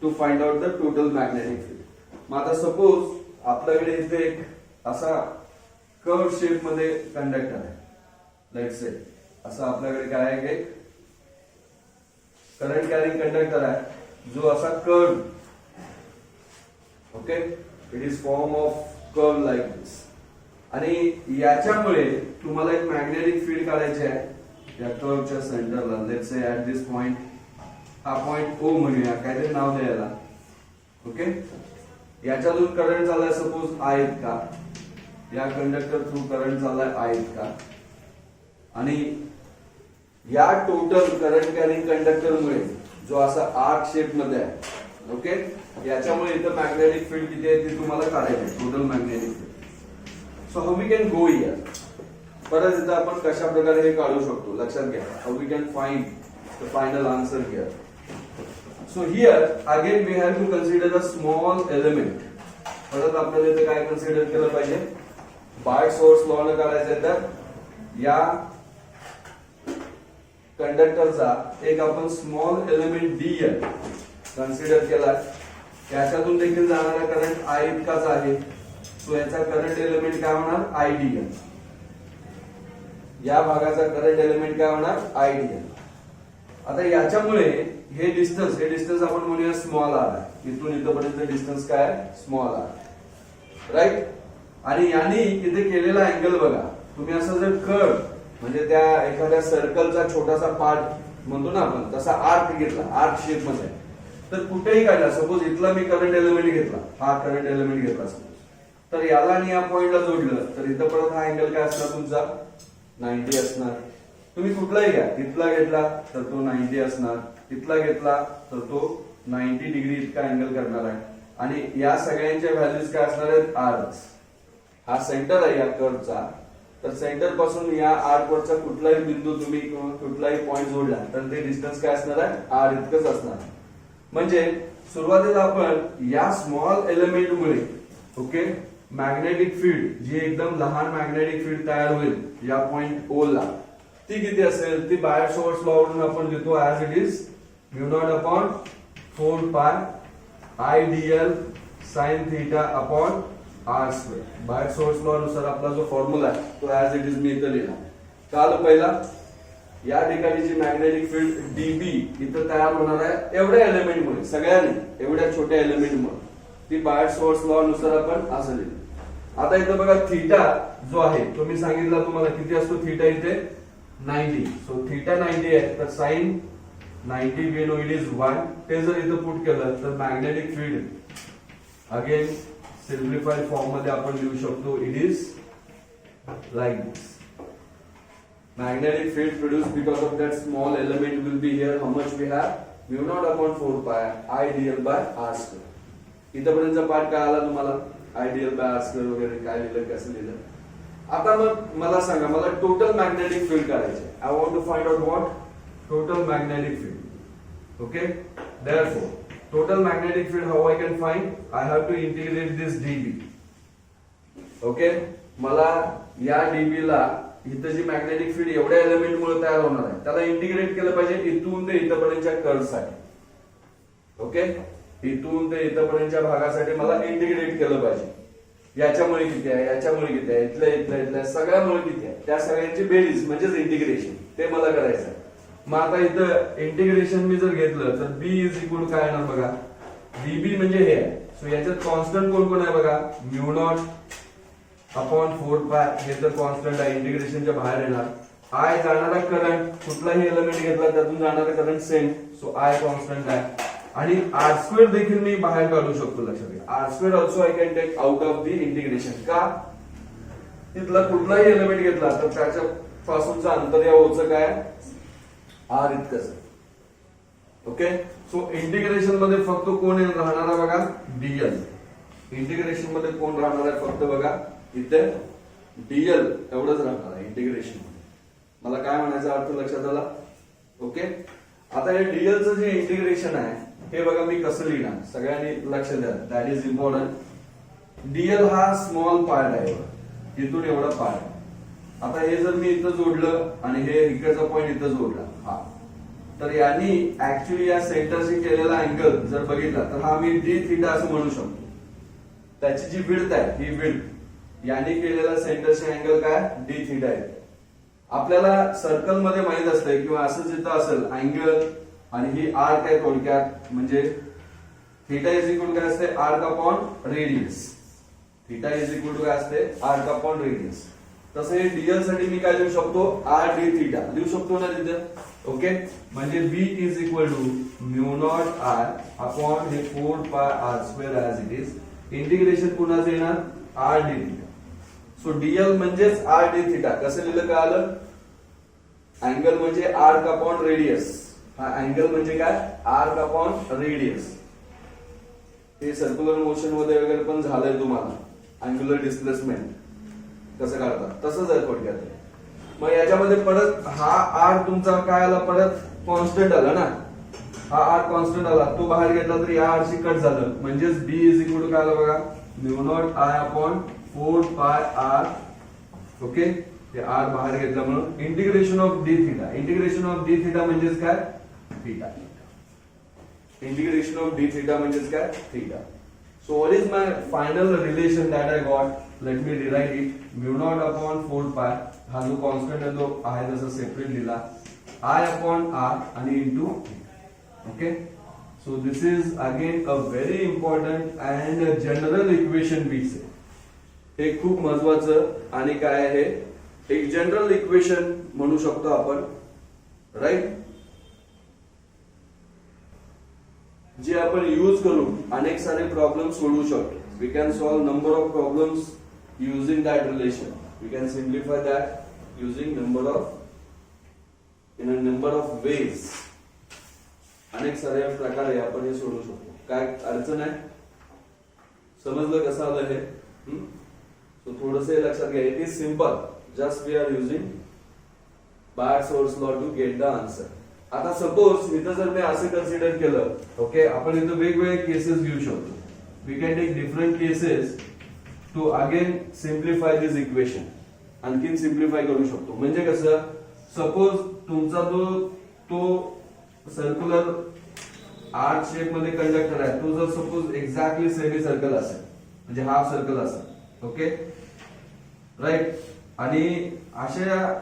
to find out the total magnetic field. मग आता सपोज आपल्याकडे इथे एक असा कर्व शेप मध्ये कंडक्टर आहे, लेट्स से असं आपल्याकडे काय आहे, एक करंट कॅरिंग कंडक्टर आहे जो असा curve, okay, it is form of curve like this. आणि याच्यामुळे तुम्हाला एक मॅग्नेटिक फील्ड काढायचे आहे या कर्वच्या सेंटरला. Let's say at this point, हा पॉइंट ओ म्हणूया, काहीतरी नाव द्यायला, ओके. याच्यातून करंट चाललाय सपोज आय इतका, या कंडक्टर थ्रू करंट चाललाय आय इतका, आणि या टोटल करंट कॅरिंग कंडक्टर मुळे जो असा आर्क शेप मध्ये आहे, ओके, याच्यामुळे इथं मॅग्नेटिक फील्ड किती आहे ते तुम्हाला काढायचं आहे, total magnetic field. So how we can go here, परत इथं आपण कशा प्रकारे हे काढू शकतो लक्षात घ्या. How we can find the final answer here. So here again we have to consider a small element. परत आपल्याला इथे काय कन्सिडर केलं पाहिजे, बायट-सवर्ट्स लॉ न काढायचं. तर या कंडक्टरचा एक आपण स्मॉल एलिमेंट dl कन्सिडर केला, याच्यातून देखील जाणारा करंट I इतकाच आहे. सो याचा करंट एलिमेंट काय होणार, IDL. या भागाचा करंट एलिमेंट काय होणार, IDL. आता याच्यामुळे हे डिस्टन्स आपण म्हणूया स्मॉल r आहे. इथून इथपर्यंत डिस्टन्स काय आहे, स्मॉल r, राईट. आणि याने इथे केलेला अँगल बघा, तुम्ही असं जर कर्व म्हणजे त्या एखाद्या सर्कलचा छोटासा पार्ट म्हणतो ना आपण, तसा आर्क घेतला, आर्क शेप मध्ये, तर कुठेही काढला, सपोज इथला मी करंट एलिमेंट घेतला, हा करंट एलिमेंट घेतला सपोज, तर याला आणि या पॉइंटला जोडलं तर इथं परत हा अँगल काय असणार तुमचा, 90 असणार. तुम्ही कुठलाही घ्या, इथला घेतला तर तो 90 असणार, इथला घेतला तर तो 90 डिग्री इतका अँगल करणार आहे. आणि या सगळ्यांच्या व्हॅल्यूज काय असणार आहेत, आर्च. हा सेंटर आहे या कर्वचा, तर सेंटर पासून या आर्क वरचा कुठलाही बिंदू तुम्ही किंवा कुठलाही पॉइंट जोडला तर ते डिस्टन्स काय असणार आहे, आर इतकंच असणार. म्हणजे सुरुवातीला आपण या स्मॉल एलिमेंट मुळे, ओके, मॅग्नेटिक फील्ड जी एकदम लहान मॅग्नेटिक फील्ड तयार होईल या पॉइंट ओ ला, ती किती असेल, ती बायट-सवर्ट्स लॉ वरून आपण लिहितो as it is μ0/4π IDL sin θ upon r square. Biot Savart's law नुसार आपला जो फॉर्म्युला आहे तो ऍज इट इज मी इथं लिहिला. काल पहिला या ठिकाणी जी मॅग्नेटिक फील्ड dB इथं तयार होणार आहे एवढ्या एलिमेंट मुळे, सगळ्यांनी एवढ्या छोट्या एलिमेंट मुळे, ती बायट-सवर्ट्स लॉ नुसार आपण असं लिहिलं. आता इथं बघा थीटा जो आहे तो मी सांगितला तुम्हाला किती असतो थीटा इथे 90. सो थीटा 90 आहे तर sine 90 we know it is 1. ते जर इथं पुट केलं तर magnetic field again simplified form मध्ये आपण लिहू शकतो, it is like this. Magnetic field produced because of that small element will be here. How much we have? μ0/4π IDL by r square. इथपर्यंतचा पार्ट काय आला तुम्हाला, IDL by r square वगैरे काय लिहिलं, कसं लिहिलं. आता मग मला सांगा, मला टोटल मॅग्नेटिक फील्ड काढायचे. I want to find out what, total magnetic field. Okay, therefore total magnetic field, how I can find, I have to integrate this dB. Okay, मला या dB ला इथं जी मॅग्नेटिक फील्ड एवढ्या एलिमेंट मुळे तयार होणार आहे त्याला इंटिग्रेट केलं पाहिजे इथून ते इथपर्यंतच्या कर्वसाठी. ओके, इथून ते इथपर्यंतच्या भागासाठी मला इंटिग्रेट केलं पाहिजे. याच्यामुळे किती आहे, याच्यामुळे किती आहे, इथल्या इथल्या इथल्या सगळ्यामुळे किती आहे, त्या सगळ्यांची बेरीज म्हणजेच इंटिग्रेशन, ते मला करायचं आहे. मग आता इथं इंटिग्रेशन मी जर घेतलं तर बी इज इक्वल काय येणार बघा, डीबी म्हणजे हे आहे. सो याच्यात कॉन्स्टंट कोण कोण आहे बघा, म्यू नॉट अपॉन 4 पाय, हे तर कॉन्स्टंट आहे, इंटिग्रेशनच्या बाहेर येणार. आय जाणारा करंट, कुठलाही एलिमेंट घेतला त्यातून जाणारा current same, so I constant आहे. आणि आर स्क्वेअर देखील मी बाहेर काढू शकतो, लक्षात घ्या. R square also I can take out of the integration. का, तिथला कुठलाही एलिमेंट घेतला तर त्याच्या पासूनचं अंतर या ओचं काय, आर इतकंच. ओके, सो इंटिग्रेशन मध्ये फक्त कोण राहणार आहे बघा, डीएल. इंटिग्रेशन मध्ये कोण राहणार आहे फक्त बघा इथे, डीएल एवढंच राहणार आहे इंटिग्रेशन मध्ये. मला काय म्हणायचा अर्थ लक्षात आला. ओके, आता हे डीएलचं जे इंटिग्रेशन आहे हे बघा मी कसं लिहिणार, सगळ्यांनी लक्ष द्या, दॅट इज इम्पॉर्टंट. डीएल हा स्मॉल पार्ट आहे, इथून एवढा पार्ट. आता हे जर मी इथं जोडलं आणि हे इकडचा पॉइंट इथं जोडला, हा, तर यांनी ऍक्च्युली या सेंटरशी केलेला अँगल जर बघितला तर हा मी डी थीटा असं म्हणू शकतो. त्याची जी विड्थ आहे ही विड्थ, यांनी केलेला सेंटरशी अँगल काय, डी थीटा आहे. आपल्याला सर्कल मध्ये माहित असतंय किंवा असं जिथं असेल अँगल आणि ही आर्क आहे थोडक्यात, म्हणजे थीटा इज इक्वल काय असते, arc upon radius. Theta is equal to काय असते, आर्क अपॉन रेडियस. तसं हे डीएल साठी मी काय लिहू शकतो, आर डी थीटा लिहू शकतो ना तिथे. ओके, म्हणजे B is equal to mu naught R upon हे 4 pi R square as it is. Integration पुन्हा येणार आर डी थीटा. सो डीएल म्हणजेच आर डी थीटा. कसं लिहिलं काय आलं, अँगल म्हणजे आर्क अपॉन रेडियस. हा अँगल म्हणजे काय, आर्क अपॉन रेडियस. हे सर्क्युलर मोशन मध्ये वगैरे पण झालंय तुम्हाला, अँग्युलर डिस्प्लेसमेंट कसं काढतात तसंच आहे थोडक्यात. मग याच्यामध्ये परत हा आर तुमचा काय आला, परत कॉन्स्टंट आला ना, हा आर कॉन्स्टंट आला, तो बाहेर घेतला तर या आरशी कट झालं, म्हणजेच बी इज इक्वल टू काय आलं बघा, mu not I upon 4 pi R. Okay, हे आर बाहेर घेतला म्हणून integration of D theta. Integration of D theta म्हणजेच काय, theta. Integration of D theta म्हणजेच काय, theta. So what is my final relation that I got, let me derive it. Mu naught upon 4 pi, हा जो कॉन्स्टंट आहे तो आहे तसा सेपरेट लिहिला, आय अपॉन आर आणि into. Okay, so this is again a very important and general equation we say. हे खूप महत्वाचं आणि काय आहे, एक जनरल इक्वेशन म्हणू शकतो आपण, राईट, जे आपण यूज करून अनेक सारे प्रॉब्लेम सोडवू शकतो. We can solve number of problems using that relation. We can simplify that using in a number of ways. अनेक सारे प्रकारे आपण हे सोडवू शकतो. काय अडचण आहे, समजलं कसं आलं हे. सो थोडंसं हे लक्षात घ्या, it is simple, just we are using by source law to get the answer. आता सपोज इथं जर मी असं कन्सिडर केलं, ओके, आपण इथं वेगवेगळे केसेस घेऊ शकतो. We can take different cases to again simplify this equation. आणखीन सिम्प्लिफाय करू शकतो. म्हणजे कसं, सपोज तुमचा तो सर्क्युलर आर्क शेप मध्ये कंडक्टर आहे, तो जर सपोज एक्झॅक्टली सेमी सर्कल असेल, म्हणजे हाफ सर्कल असेल, ओके, राईट, आणि अशा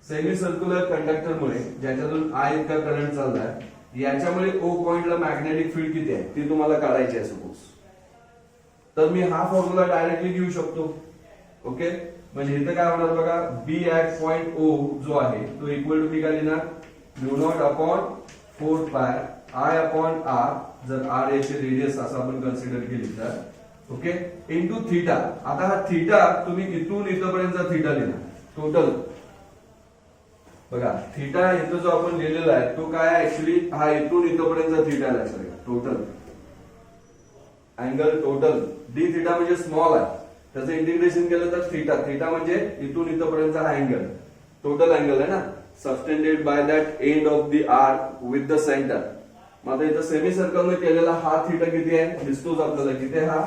सेमी सर्क्युलर कंडक्टरमुळे ज्याच्यातून आय इतका करंट चाललाय, याच्यामुळे ओ पॉइंटला मॅग्नेटिक फील्ड किती आहे ती तुम्हाला काढायची आहे सपोज, तर मी हा फॉर्म्युला डायरेक्टली घेऊ शकतो. ओके, म्हणजे इथं काय होणार बघा, बी ऍट पॉइंट ओ जो आहे तो इक्वल टू मी काय लिहिणार, mu naught upon 4 pi I upon R, जर आर याची रेडियस असं आपण कन्सिडर केली तर, ओके, इंटू थीटा. आता हा थीटा तुम्ही इथून इथपर्यंतचा थीटा लिहिणार टोटल. बघा थीटा इथं जो आपण लिहिलेला आहे तो काय, ऍक्च्युली हा इथून इथपर्यंतचा थीटा आहे, लक्षात घ्या, total angle total. D theta म्हणजे स्मॉल आहे, त्याचं इंटिग्रेशन केलं तर थीटा. थीटा म्हणजे इथून इथपर्यंतचा हा अँगल, टोटल अँगल आहे ना, subtended bye that end of the arc with the centre. मग आता इथं सेमी सर्कल ने केलेला हा थीटा किती आहे दिसतोच आपल्याला, किती आहे, हा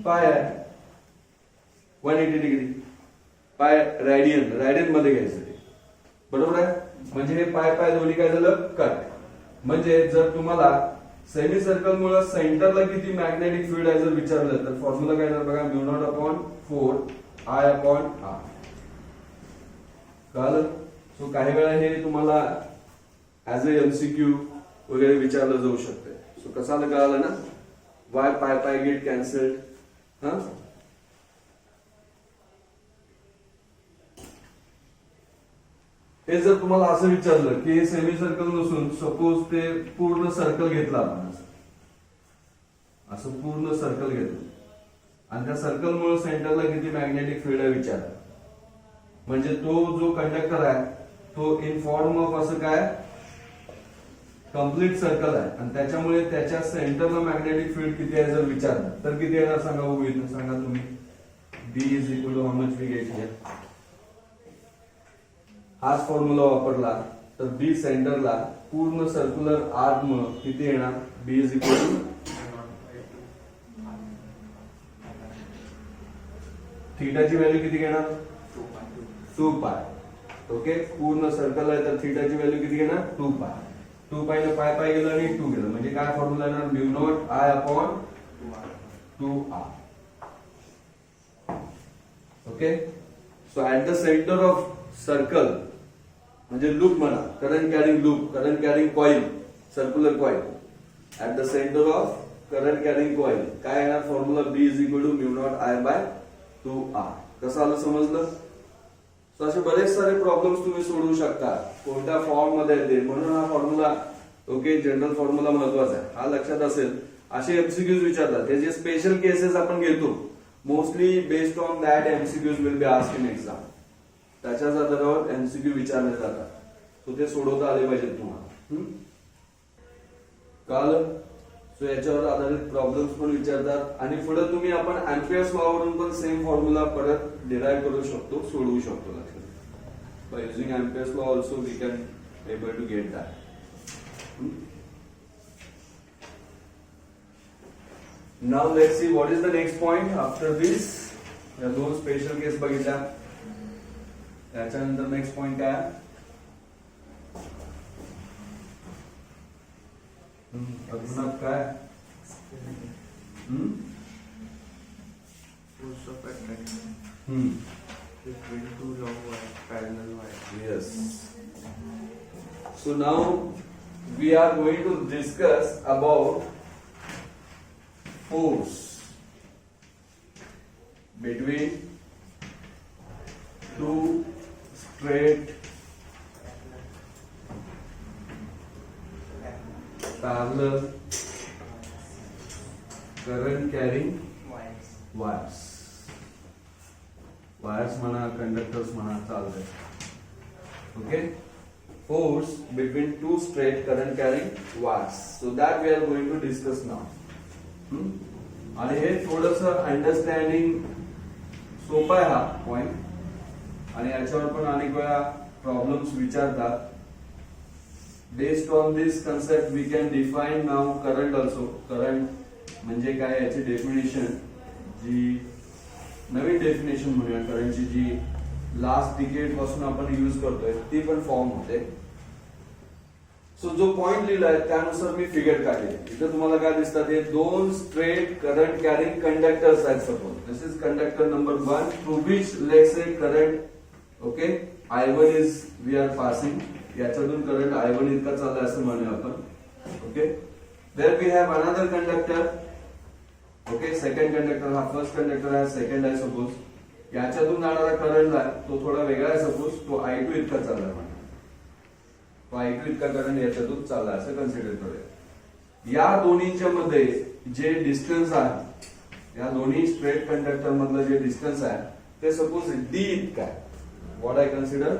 पाय आहे, 180 डिग्री. पाय रॅडियन मध्ये घ्यायचं ते, बरोबर आहे. म्हणजे हे पाय दोन्ही काय झालं, कट. म्हणजे जर तुम्हाला सेमी सर्कल मुळे सेंटरला किती मॅग्नेटिक फील्ड आहे जर विचारलं तर फॉर्म्युला काय येणार बघा, mu naught upon 4 I upon R. कळलं? सो काही वेळा हे तुम्हाला ऍज अ एमसीक्यू वगैरे विचारलं जाऊ शकते. सो कसं कळालं ना, वाय पाय पाय गेट कॅन्सल्ड. हा, हे जर तुम्हाला असं विचारलं की हे सेमी सर्कल नसून सपोज ते पूर्ण सर्कल घेतला आपण, असं पूर्ण सर्कल घेतलं आणि त्या सर्कल मुळे सेंटरला किती मॅग्नेटिक फील्ड आहे विचार, म्हणजे तो जो कंडक्टर आहे तो इन फॉर्म ऑफ असं काय कंप्लीट सर्कल आहे आणि त्याच्यामुळे त्याच्या सेंटरला मॅग्नेटिक फील्ड किती आहे जर विचारलं तर किती येणार सांगा बघू. इथून सांगा तुम्ही, B is equal to how much we get here. हाच फॉर्म्युला वापरला तर बी सेंटरला पूर्ण सर्क्युलर आर्क मुळे किती येणार, B इज इक्वल टू थीटाची व्हॅल्यू किती घेणार 2 पाय. ओके, पूर्ण सर्कल आहे तर थीटाची व्हॅल्यू किती घेणार 2 पाय. 2 पाय ने पाय पाय गेलं आणि 2 गेलं म्हणजे काय फॉर्म्युला येणार, mu naught I upon 2R. Okay, so at the centre of circle म्हणजे लूप म्हणा, current carrying loop, current carrying coil, circular coil, at the centre of current carrying coil काय येणार formula, B is equal to mu naught I by 2R. कसं आलं समजलं? सो असे बरेच सारे प्रॉब्लेम्स तुम्ही सोडवू शकता कोणत्या फॉर्म मध्ये येते, म्हणून हा फॉर्म्युला ओके जनरल फॉर्म्युला महत्वाचा आहे, हा लक्षात असेल. असे एमसीक्यूज विचारतात, हे जे स्पेशल केसेस आपण घेतो mostly based on that MCQs will be asked in exam. त्याच्याच आधारावर एमसीक्यू विचारले जातात, सो ते सोडवता आले पाहिजेत तुम्हाला. काल सो याच्यावर आधारित प्रॉब्लेम्स पण विचारतात आणि पुढे तुम्ही आपण अँपियर्स लॉ वरून पण सेम फॉर्म्युला परत डिराइव्ह करू शकतो, सोडवू शकतो. लक्षात, by using Ampere's law also we can able to get that. Now let's see what is the next point after this. या दोन स्पेशल केस बघितल्या, त्याच्यानंतर नेक्स्ट पॉइंट काय, अजून काय, force of attraction between two long wires, parallel wires. Yes. So now we are going to discuss about force between two straight parallel current carrying wires. Wires म्हणा, conductors म्हणा, चालतंय. Okay, force between two straight current carrying wires. So that we are going to discuss now. आणि हे थोडंसं अंडरस्टँडिंग सोपं आहे हा पॉइंट आणि याच्यावर पण अनेक वेळा प्रॉब्लेम्स विचारतात. Based on this concept we can define now current also. Current म्हणजे काय याची डेफिनेशन, जी नवीन डेफिनेशन म्हणूया करंटची, जी लास्ट डिकेड पासून आपण यूज करतोय ती पण फॉर्म होते. सो जो पॉइंट लिहिलाय त्यानुसार मी फिगर काढले. इथे तुम्हाला काय दिसतात, हे दोन स्ट्रेट करंट कॅरिंग कंडक्टर्स आहेत. Suppose this is conductor number 1 through which let's say current okay I1 is we are passing. याच्यातून करंट I1 इतका चाललाय असं म्हणूया आपण. Okay, there we have another conductor. Okay, second conductor, हा फर्स्ट कंडक्टर आहे, सेकंड आहे. सपोज याच्यातून जाणारा करंट आहे तो थोडा वेगळा आहे. सपोज तो I2 इतका चाललाय म्हणा, तो I2 इतका करंट याच्यातून चाललाय असं कन्सिडर करूया. या दोन्हीच्या मध्ये जे डिस्टन्स आहे, या दोन्ही स्ट्रेट कंडक्टर मधलं जे डिस्टन्स आहे ते सपोज D इतका आहे. What I consider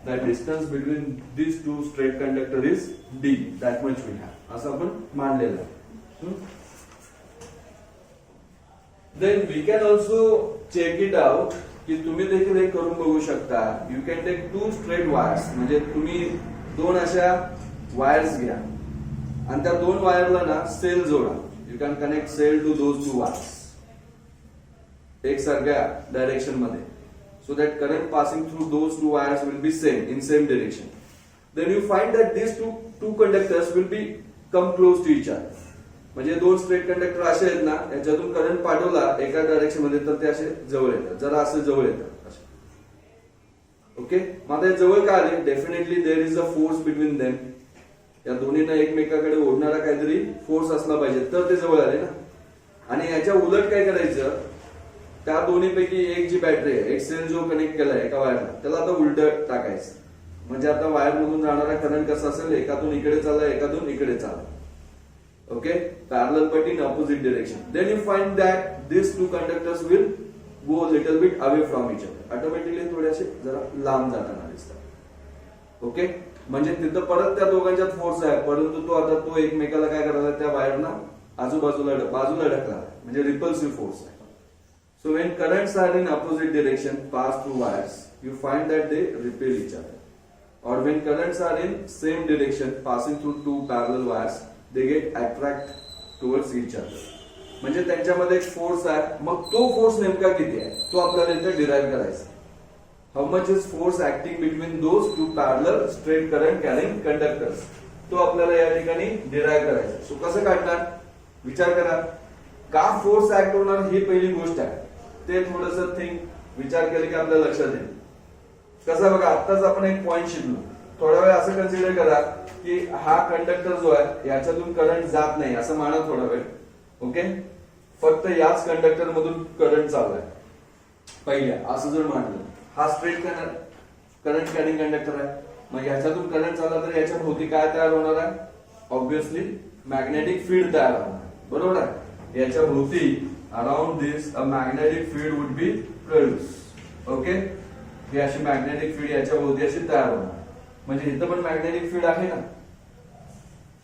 that distance between these two straight conductor is D, that much we have, असं आपण मानलेलं आहे. Then we can also check it out की तुम्ही देखील एक करून बघू शकता. You can take two straight wires, म्हणजे तुम्ही दोन अशा वायर्स घ्या आणि त्या दोन वायरला ना सेल जोडा. You can connect cell to those two wires एक सारख्या डायरेक्शन मध्ये, so that current passing through those two wires will be same in same direction. Then you find that these two conductors will be come close to each other. म्हणजे दोन स्ट्रेट कंडक्टर असे आहेत ना, याच्यातून करंट पाठवला एका डायरेक्शन मध्ये तर ते असे जवळ येतात, जरा असे जवळ येतात असे. ओके, मग आता जवळ का आले? Definitely there is a force between them. या दोन्हींना एकमेकाकडे ओढणारा काहीतरी फोर्स असला पाहिजे तर ते जवळ आले ना. आणि याच्या उलट काय करायचं, त्या दोन्हीपैकी एक जी बॅटरी आहे, एक सेल जो कनेक्ट केलाय एका वायरला, त्याला आता उलट टाकायचं. म्हणजे आता वायर मधून जाणारा करंट कसा असेल, एकातून इकडे चालला, एकातून इकडे चालला. Okay, parallel but in opposite direction. Then you find that this two conductors will go little bit away from each other. Automatically थोडेसे जरा लांब जाताना दिसतात. ओके, म्हणजे तिथं परत त्या दोघांच्यात फोर्स आहे, परंतु तो एकमेकाला काय करायला, त्या वायरना बाजूला ढकला, म्हणजे रिपल्सिव्ह फोर्स आहे. So when currents are in opposite direction pass through wires, you find that they repel each other. Or when currents are in same direction passing through two parallel wires, they get attract towards each other. म्हणजे त्यांच्यामध्ये एक फोर्स आहे, मग तो फोर्स नेमका किती आहे तो आपल्याला इथे डिराइव्ह करायचा. How much is force acting between those two parallel straight current carrying conductors? तो आपल्याला या ठिकाणी डिराइव्ह करायचा. सो कसं काढणार, विचार करा. का फोर्स ऍक्ट होणार ही पहिली गोष्ट आहे, ते थोडंसं विचार केलं की आपल्या लक्षात येईल. कसं बघा, आत्ताच आपण एक पॉइंट शिकलो. थोडा वेळ असं कन्सिडर करा की हा कंडक्टर जो आहे याच्यातून करंट जात नाही असं माना थोडा वेळ. ओके, फक्त याच कंडक्टर मधून करंट चाललाय पहिल्या, असं जर मानलं. हा स्ट्रेट करंट कॅरिंग कंडक्टर आहे, मग ह्याच्यातून करंट चालला तर याच्या भोवती काय तयार होणार आहे? ऑब्विसली मॅग्नेटिक फील्ड तयार होणार आहे, बरोबर आहे. याच्या भोवती around this a magnetic field would be produced. Okay, ही अशी मॅग्नेटिक फील्ड याच्या भोवती अशी तयार होणार. म्हणजे इथं पण मॅग्नेटिक फील्ड आहे ना.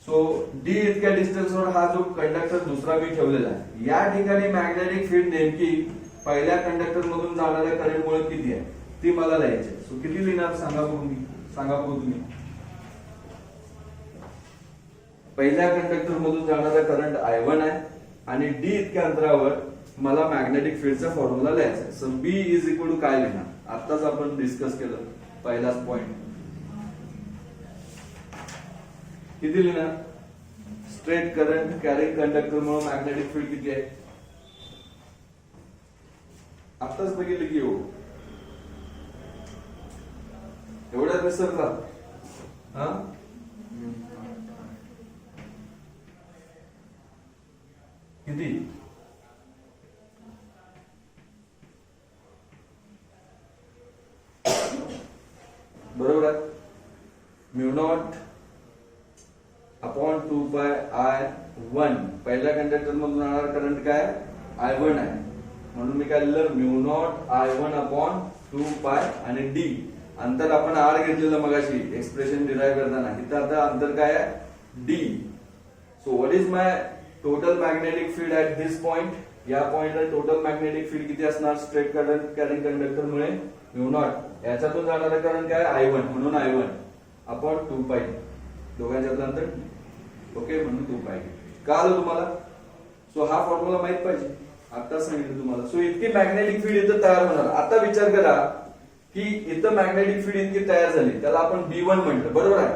सो डी इतक्या डिस्टन्सवर हा जो कंडक्टर दुसरा मी ठेवलेला आहे, या ठिकाणी मॅग्नेटिक फील्ड नेमकी पहिल्या कंडक्टर मधून जाणाऱ्या करंट मुळे किती आहे ती मला लिहायची. सो किती लिहिणार सांगा बघू तुम्ही. पहिल्या कंडक्टर मधून जाणारा करंट I1 आहे आणि डी इतक्या अंतरावर मला मॅग्नेटिक फील्डचा फॉर्म्युला लिहायचा आहे. So B is equal to काय लिहिणार, आताच आपण डिस्कस केलं पहिलाच पॉइंट. किती लिहिणार? स्ट्रेट करंट कॅरिंग कंडक्टर मुळे मॅग्नेटिक फील्ड किती आहे आताच बघितलं की हो, एवढ्यात विसरला. हा, किती? बरोबर आहे. Mu naught upon 2πI1. पहिल्या कंडक्टर मधून जाणारा करंट काय? I1 आहे, म्हणून मी काय लिहिलं? म्यू नॉट I1 अपॉन 2π आणि डी अंतर आपण आर घेतलेलं मगाशी एक्सप्रेशन डिराइव्ह करताना. इथं आता अंतर काय आहे? D. So what is my total magnetic field at this point? या पॉइंटला टोटल मॅग्नेटिक फील्ड किती असणार? स्ट्रेट करंट कॅरिंग कंडक्टर मुळे म्यू नॉट, याच्यातून जाणारा करंट काय? I1, म्हणून I1 अपॉन 2π, दोघांच्यातलं अंतर. ओके, म्हणून 2π. का आलं तुम्हाला? सो हा फॉर्म्युला माहित पाहिजे, आता सांगितलं तुम्हाला. सो इतकी मॅग्नेटिक फील्ड इथं तयार होणार. आता विचार करा की इथं मॅग्नेटिक फील्ड इतकी तयार झाली, त्याला आपण B1 म्हटलं, बरोबर आहे.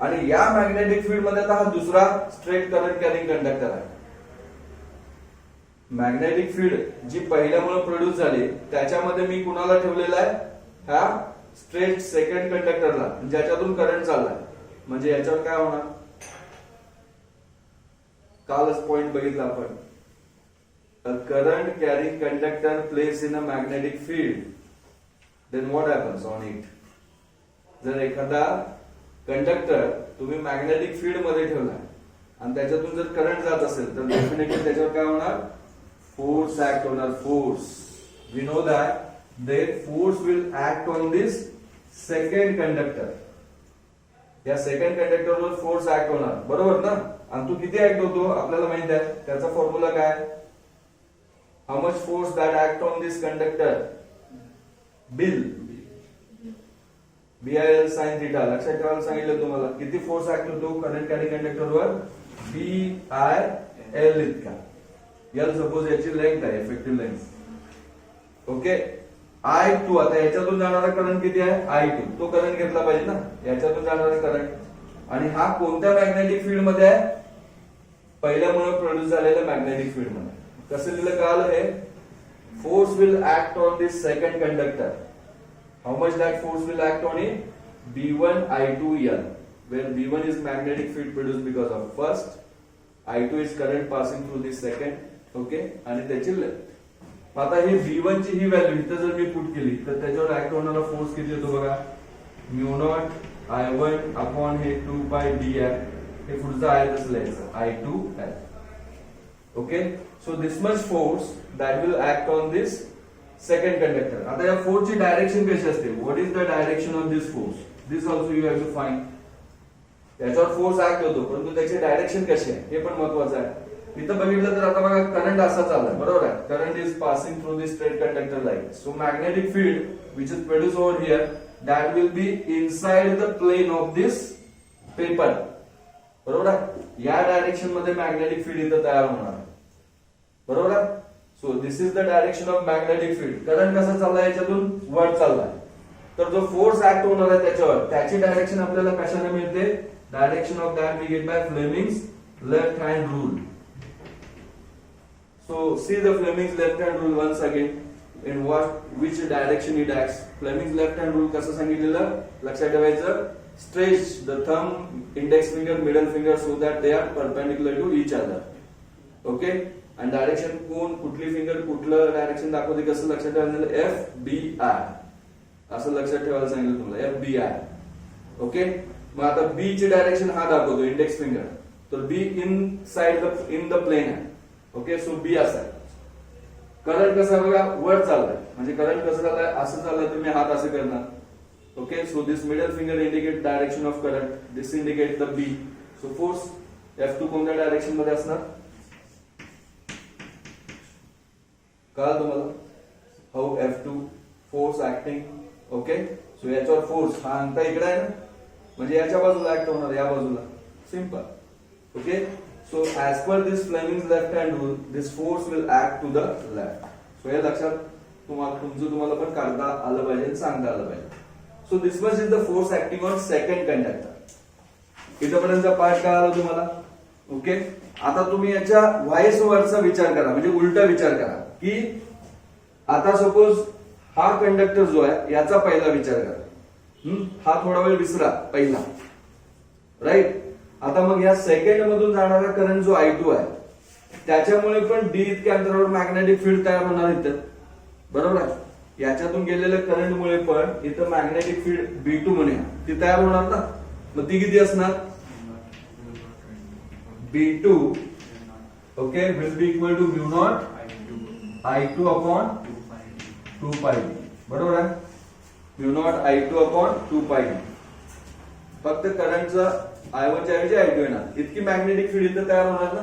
आणि या मॅग्नेटिक फील्ड मध्ये आता हा दुसरा स्ट्रेट करंट कॅरिंग कंडक्टर आहे. मॅग्नेटिक फील्ड जी पहिल्यामुळे प्रोड्यूस झाली त्याच्यामध्ये मी कुणाला ठेवलेला आहे? ह्या स्ट्रेट सेकंड कंडक्टरला, ज्याच्यातून करंट चाललाय. म्हणजे याच्यावर काय होणार? कालच पॉइंट बघितला आपण. A current carrying conductor placed in a magnetic field, then what happens on it? जर एखादा कंडक्टर तुम्ही मॅग्नेटिक फील्ड मध्ये ठेवला आणि त्याच्यातून जर करंट जात असेल तर डेफिनेटली त्याच्यावर काय होणार? फोर्स ऍक्ट होणार. Force, we know that force will act on this second conductor. या सेकंड कंडक्टरवर फोर्स ऍक्ट होणार, बरोबर ना. आणि तो किती ऍक्ट होतो आपल्याला माहित आहे, त्याचा फॉर्म्युला काय? How much force that act on this conductor? BIL. BIL sin theta. लक्षात ठेवायला सांगितलं तुम्हाला. किती फोर्स ऍक्ट होतो करंट कॅरिंग कंडक्टरवर? BIL इतका. L सपोज याची लेंथ आहे, इफेक्टिव्ह लेंथ. Okay, I2. आता याच्यातून जाणारा करंट किती आहे? I2. तो करंट घेतला पाहिजे ना, याच्यातून जाणारा करंट. आणि हा कोणत्या मॅग्नेटिक फील्ड मध्ये आहे? पहिल्यामुळे प्रोड्यूस झालेल्या मॅग्नेटिक फील्ड मध्ये कसं लिहिलं काल हे force will act on this second conductor how much that force will act on it B1 I2L where B1 is magnetic field produced because of first I2 is current passing through this second okay आणि त्याची लेंथ आता ही V1 ची ही व्हॅल्यू इथं जर मी पुट केली तर त्याच्यावर ऍक्ट होणारा फोर्स किती येतो बघा म्यू नॉट I1 अपॉन हे 2 पाय dr हे पुढचं आहे तसं लिहायचं I2L okay so this much force that will act on this second conductor आता या फोर्स ची डायरेक्शन कशी असते what is the direction of this force this also you have to find त्याच्यावर फोर्स ऍक्ट होतो परंतु त्याची डायरेक्शन कशी आहे हे पण महत्वाचं आहे इथं बघितलं तर आता बघा करंट असा चाललाय बरोबर आहे current is passing through this straight conductor line so magnetic field which is produce over here that will be inside the plane of this paper बरोबर आहे या डायरेक्शन मध्ये मॅग्नेटिक फील्ड इथं तयार होणार आहे बरोबर आहे so this is the direction of magnetic field current कसा चाललाय याच्यातून वर चाललाय तर जो फोर्स ऍक्ट होणार आहे त्याच्यावर त्याची डायरेक्शन आपल्याला कशाने मिळते direction of that we get by Fleming's left hand rule so see the Fleming's left hand rule once again in what which direction it acts Fleming's left hand rule कसं सांगितलेलं लक्षात ठेवायचं stretch the thumb index finger middle finger so that they are perpendicular to each other okay आणि डायरेक्शन कोण कुठली फिंगर कुठलं डायरेक्शन दाखवते कसं लक्षात ठेवायचं FBI असं लक्षात ठेवायला सांगितलं तुम्हाला FBI ओके मग आता बी ची डायरेक्शन हा दाखवतो इंडेक्स फिंगर तर B inside in the plane आहे ओके सो बी असा आहे करंट कसा बघा वर चाललाय म्हणजे करंट कसं चाललाय असं चाललंय तुम्ही हात असं करणार okay so this middle finger indicate direction of current this indicate the B so force F2 कोणत्या डायरेक्शन मध्ये असणार कळलं तुम्हाला how F2 force acting okay so याच्यावर फोर्स हा अंगठा इकडे आहे ना म्हणजे याच्या बाजूला ऍक्ट होणार या बाजूला simple okay so as per this Fleming's left hand rule this force will act to the left so हे लक्षात तुम्हाला पण काढता आलं पाहिजे सांगता आलं पाहिजे so this much is the force acting on second conductor इथपर्यंतचा पार्ट कळाला तुम्हाला ओके आता तुम्ही याच्या व्हाईस वरचा विचार करा म्हणजे उलटा विचार करा की आता सपोज हा कंडक्टर जो आहे याचा पहिला विचार करा हा थोडा वेळ विसरा पहिला राईट आता मग या सेकंड मधून जाणारा करंट जो I2 आहे त्याच्यामुळे पण डी इतक्या अंतरावर मॅग्नेटिक फील्ड तयार होणार इथं बरोबर आहे याच्यातून गेलेल्या करंट मुळे पण इथं मॅग्नेटिक फील्ड B2 म्हणूया ती तयार होणार ना मग ती किती असणार B2 okay will be equal to mu naught I2 upon 2 pi बरोबर आहे म्यू नॉट I2 अपॉन 2 पाय फक्त करंटचा I1 च्या ऐवजी I2 येणार इतकी मॅग्नेटिक फील्ड इथं तयार होणार ना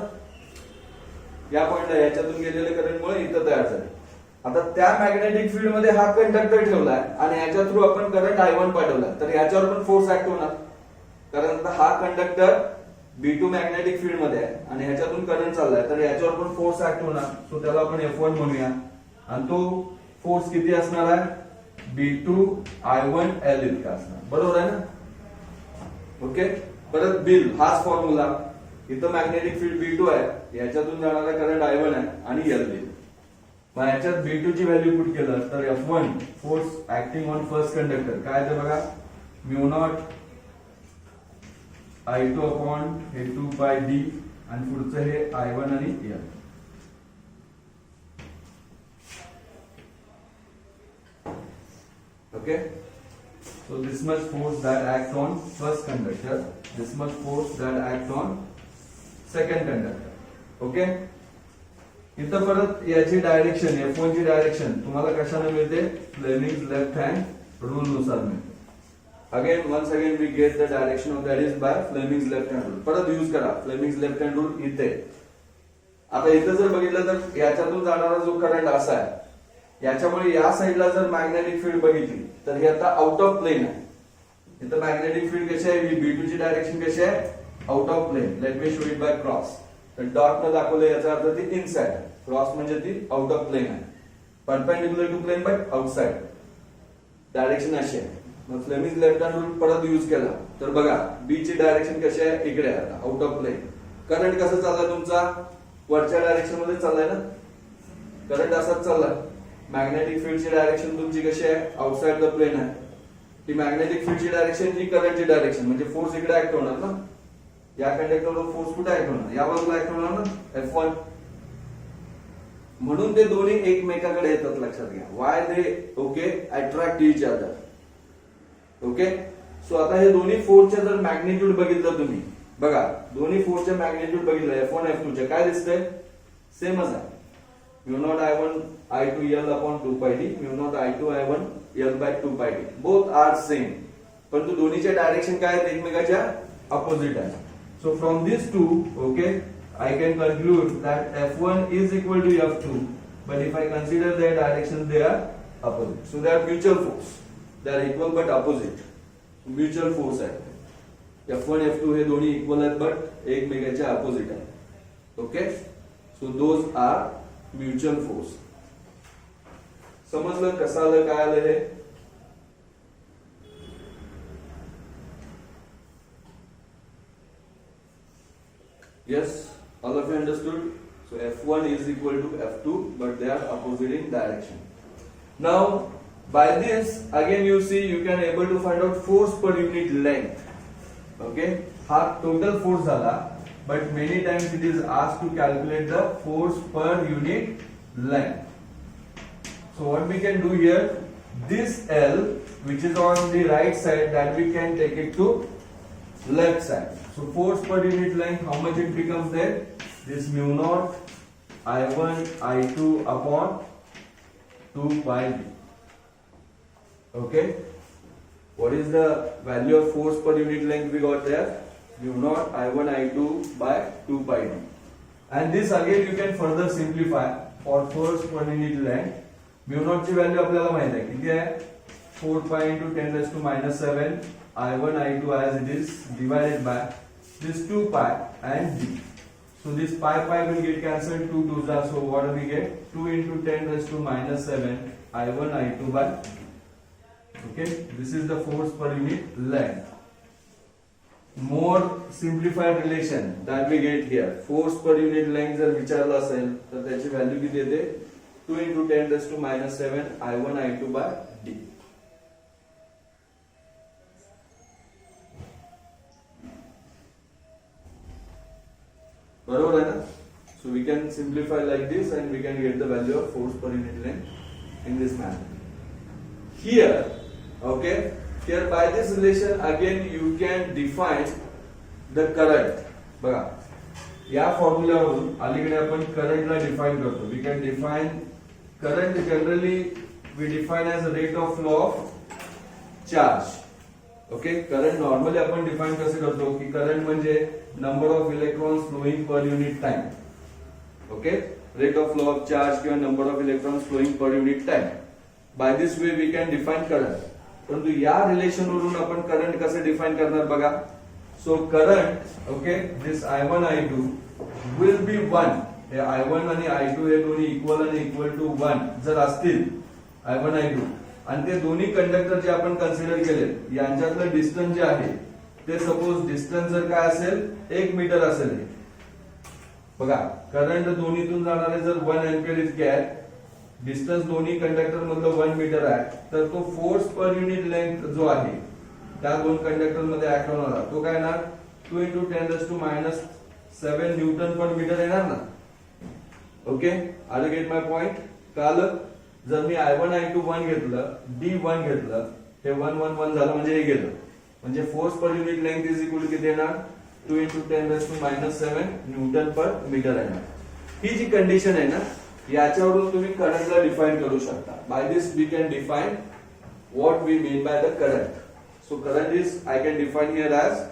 या पॉइंटला याच्यातून गेलेले करंटमुळे इथं तयार झाले आता त्या मॅग्नेटिक फील्ड मध्ये हा कंडक्टर ठेवलाय आणि याच्या थ्रू आपण करंट I1 पाठवला तर याच्यावर पण फोर्स ऍक्ट होणार कारण आता हा कंडक्टर B2 मॅग्नेटिक फील्ड मध्ये आहे आणि ह्याच्यातून करंट चाललाय तर याच्यावर पण फोर्स ऍक्ट होणार सो त्याला आपण F1 म्हणूया आणि तो फोर्स किती असणार आहे B2 I1L इतका असणार बरोबर आहे ना ओके परत बिल हाच फॉर्म्युला इथं मॅग्नेटिक फील्ड B2 आहे याच्यातून जाणारा करंट I1 आहे आणि L बिल मग याच्यात B2 ची व्हॅल्यू पुट केलं तर F1 force acting on first conductor काय ते बघा म्यू नॉट I2 अपॉन हे 2 पाय D आणि पुढचं हे I1 आणि L okay so this much force that acts on first conductor this much force that acts on second conductor okay इथं परत याची डायरेक्शन F1 ची डायरेक्शन तुम्हाला कशाने मिळते फ्लेमिंग्स लेफ्ट हँड रूल नुसार मिळते again once again we get the direction of that is by Fleming's left hand rule परत यूज करा फ्लेमिंग्स लेफ्ट हँड रूल इथे आता इथं जर बघितलं तर याच्यातून जाणारा जो करंट असा आहे याच्यामुळे या साईडला जर मॅग्नेटिक फील्ड बघितली तर हे आता आउट ऑफ प्लेन आहे इथं मॅग्नेटिक फील्ड कशी आहे B2 ची डायरेक्शन कशी आहे out of plane let me show it by cross तर डॉट न दाखवलं याचा अर्थ ती इनसाइड क्रॉस म्हणजे ती आउट ऑफ प्लेन आहे perpendicular to plane by outside direction अशी आहे मग फ्लेमिंग्स लेफ्ट हँड रूल परत यूज केला तर बघा बी ची डायरेक्शन कशी आहे इकडे आहे आउट ऑफ प्लेन करंट कसं चाललाय तुमचा, वरच्या डायरेक्शन मध्ये चाललाय ना, करंट असाच चाललाय. मॅग्नेटिक फील्डची डायरेक्शन तुमची कशी आहे, आउटसाइड द प्लेन आहे. ती मॅग्नेटिक फील्डची डायरेक्शन ही करंटची डायरेक्शन, म्हणजे फोर्स इकडे ऍक्ट होणार ना, या कंडक्टरवर फोर्स कुठे ऍक्ट होणार, या बाजूला ऍक्ट होणार ना, F1. म्हणून ते दोन्ही एकमेकाकडे येतात, लक्षात घ्या. Why they okay attract each other. Okay, so आता हे दोन्ही फोर्सचे जर मॅग्निट्यूड बघितलं तुम्ही, बघा दोन्ही फोर्सचे मॅग्निट्यूड बघितलं F1 F2 चे, काय दिसतंय, सेमच आहे. Mu naught I1 I2 L upon 2 pi d, mu naught I2 I1 L by 2 pi D, both R same. परंतु दोन्हीचे डायरेक्शन काय आहेत, एकमेकाच्या अपोजिट आहे. So from this to okay I can conclude that F1 is equal to F2, but if I consider their directions, they are opposite. So they are mutual force. They are equal but opposite. Mutual force आहे. F1 F2 हे दोन्ही इक्वल आहेत but एकमेकांच्या अपोजिट आहे. Okay, so those are mutual force. समजलं कसं आलं, काय आलं हे. Yes, all of you understood? So F1 is equal to F2, but they are opposite in direction. Now, by this, again you see you can able to find out force per unit length. Okay, हा total force झाला, but many times it is asked to calculate the force per unit length. So what we can do here, this L, which is on the right side, that we can take it to left side. So force per unit length, how much it becomes there? This mu naught I1 I2 upon 2 pi d. Okay, what is the value of force per unit length we got there? Mu naught I1 I2 by 2 pi d. And this again you can further simplify for force per unit length. Mu naught ची व्हॅल्यू आपल्याला माहित आहे, किती आहे, 4 pi into 10 raised to minus 7 I1 I2 as it is divided by this 2 pi and d. So this pi will get cancelled, 2 2s are, so what do we get, 2 into 10 raised to minus 7 I1 I2 by d. Okay, this is the force per unit length. More simplified relation that we get here, force per unit length जर विचारला असेल तर त्याची व्हॅल्यू किती येते, 2 into 10 raised to minus 7 I1 I2 by d. बरोबर आहे ना. So we can simplify like this and we can get the value of force per unit length in this manner. Here, okay, here by this relation again you can define the current. बघा, या फॉर्म्युलावरून अलीकडे आपण करंटला डिफाइन करतो. We can define current generally we define as a rate of flow of charge. Okay, current normally आपण डिफाइन कसे करतो की करंट म्हणजे number of electrons flowing per unit time. Okay, rate of flow of charge किंवा number of electrons flowing per unit time. By this way we can define current. परंतु या रिलेशन वरून आपण करंट कसे डिफाइन करणार बघा. So current, okay, this I1 I2 will be 1. हे I1 आणि I2 हे दोन्ही इक्वल आणि इक्वल टू 1 जर असतील, I1 I2, आणि ते दोन्ही कंडक्टर जे आपण कन्सिडर केले यांच्यातलं डिस्टन्स जे आहे ते सपोज डिस्टन्स जर काय असेल 1 मीटर असेल. बघा, करंट दोन्हीतून जाणारे जर 1 एम्पियर इतके आहे, डिस्टन्स दोन्ही कंडक्टर मधलं 1 मीटर आहे, तर तो फोर्स पर युनिट लेंथ जो आहे त्या दोन कंडक्टर मध्ये ऍक्ट होणार तो काय येणार, 2 into 10 raised to minus 7 newton per metre येणार ना. ओके, आलं गेट माय पॉइंट. कळलं. जर मी I1 I2 1 घेतलं, D1 घेतलं, हे 1 1 1 झालं म्हणजे हे गेलं, म्हणजे force per unit length is equal to येणार, 2 into 10 raised to minus 7 newton per metre येणार. ही जी कंडिशन आहे ना, याच्यावरून तुम्ही करंटला डिफाइन करू शकता. By this we can define what we mean by the current. So current is, I can define here as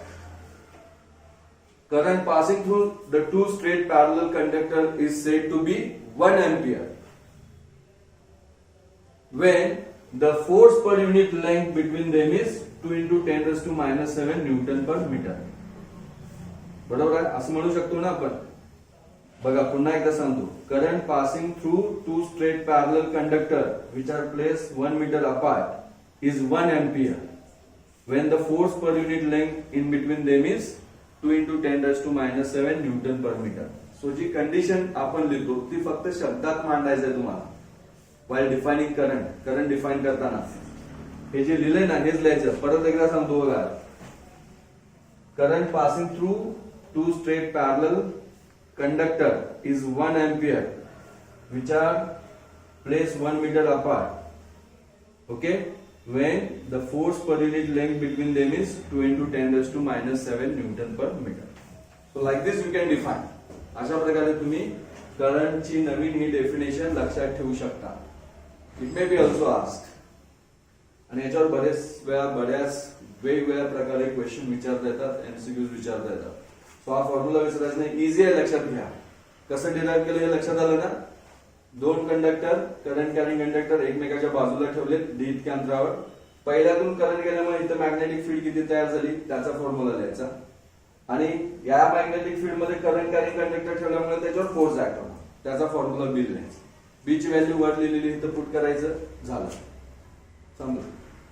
current passing through the two straight parallel conductor is said to be 1 ampere when the force per unit length between them is 2 into 10 raised to minus 7 Newton per meter. बरोबर आहे, असं म्हणू शकतो ना आपण. बघा, पुन्हा एकदा सांगतो. Current passing through two straight parallel conductor which are placed 1 meter apart is 1 ampere when the force per unit length in between them is 2 into 10 raised to minus 7 newton per metre. So जी कंडिशन आपण लिहितो ती फक्त शब्दात मांडायचं आहे तुम्हाला. वाईल डिफाइनिंग करंट डिफाइन करताना हे जे लिहिलंय ना हेच लिहायचं. परत एकदा सांगतो बघा. Current passing through two straight parallel conductor is 1 ampere which are placed 1 meter apart. Okay, when the force per unit length between them is 2 into 10 raised to minus 7 Newton per meter. So like this you can define. अशा प्रकारे तुम्ही करंटची नवीन ही डेफिनेशन लक्षात ठेवू शकता. It may be also asked. आणि याच्यावर बऱ्याच वेगवेगळ्या प्रकारे क्वेश्चन विचारता येतात, एमसीक्यूज विचारता येतात. सो हा फॉर्म्युला विसरायचा नाही, इझी आहे, लक्षात घ्या. कसं डिराईव्ह केलं हे लक्षात आलं ना. दोन कंडक्टर, करंट कॅरिंग कंडक्टर एकमेकाच्या बाजूला ठेवलेत d इतक्या अंतरावर. पहिल्यातून करंट गेल्यामुळे इथं मॅग्नेटिक फील्ड किती तयार झाली त्याचा फॉर्म्युला लिहायचा. आणि या मॅग्नेटिक फील्ड मध्ये करंट कॅरिंग कंडक्टर ठेवल्यामुळे त्याच्यावर फोर्स ऍक्ट होणार, त्याचा फॉर्म्युला बी लिहायचा. बी ची व्हॅल्यू वर लिहिलेली इथं पुट करायचं, झालं. समजा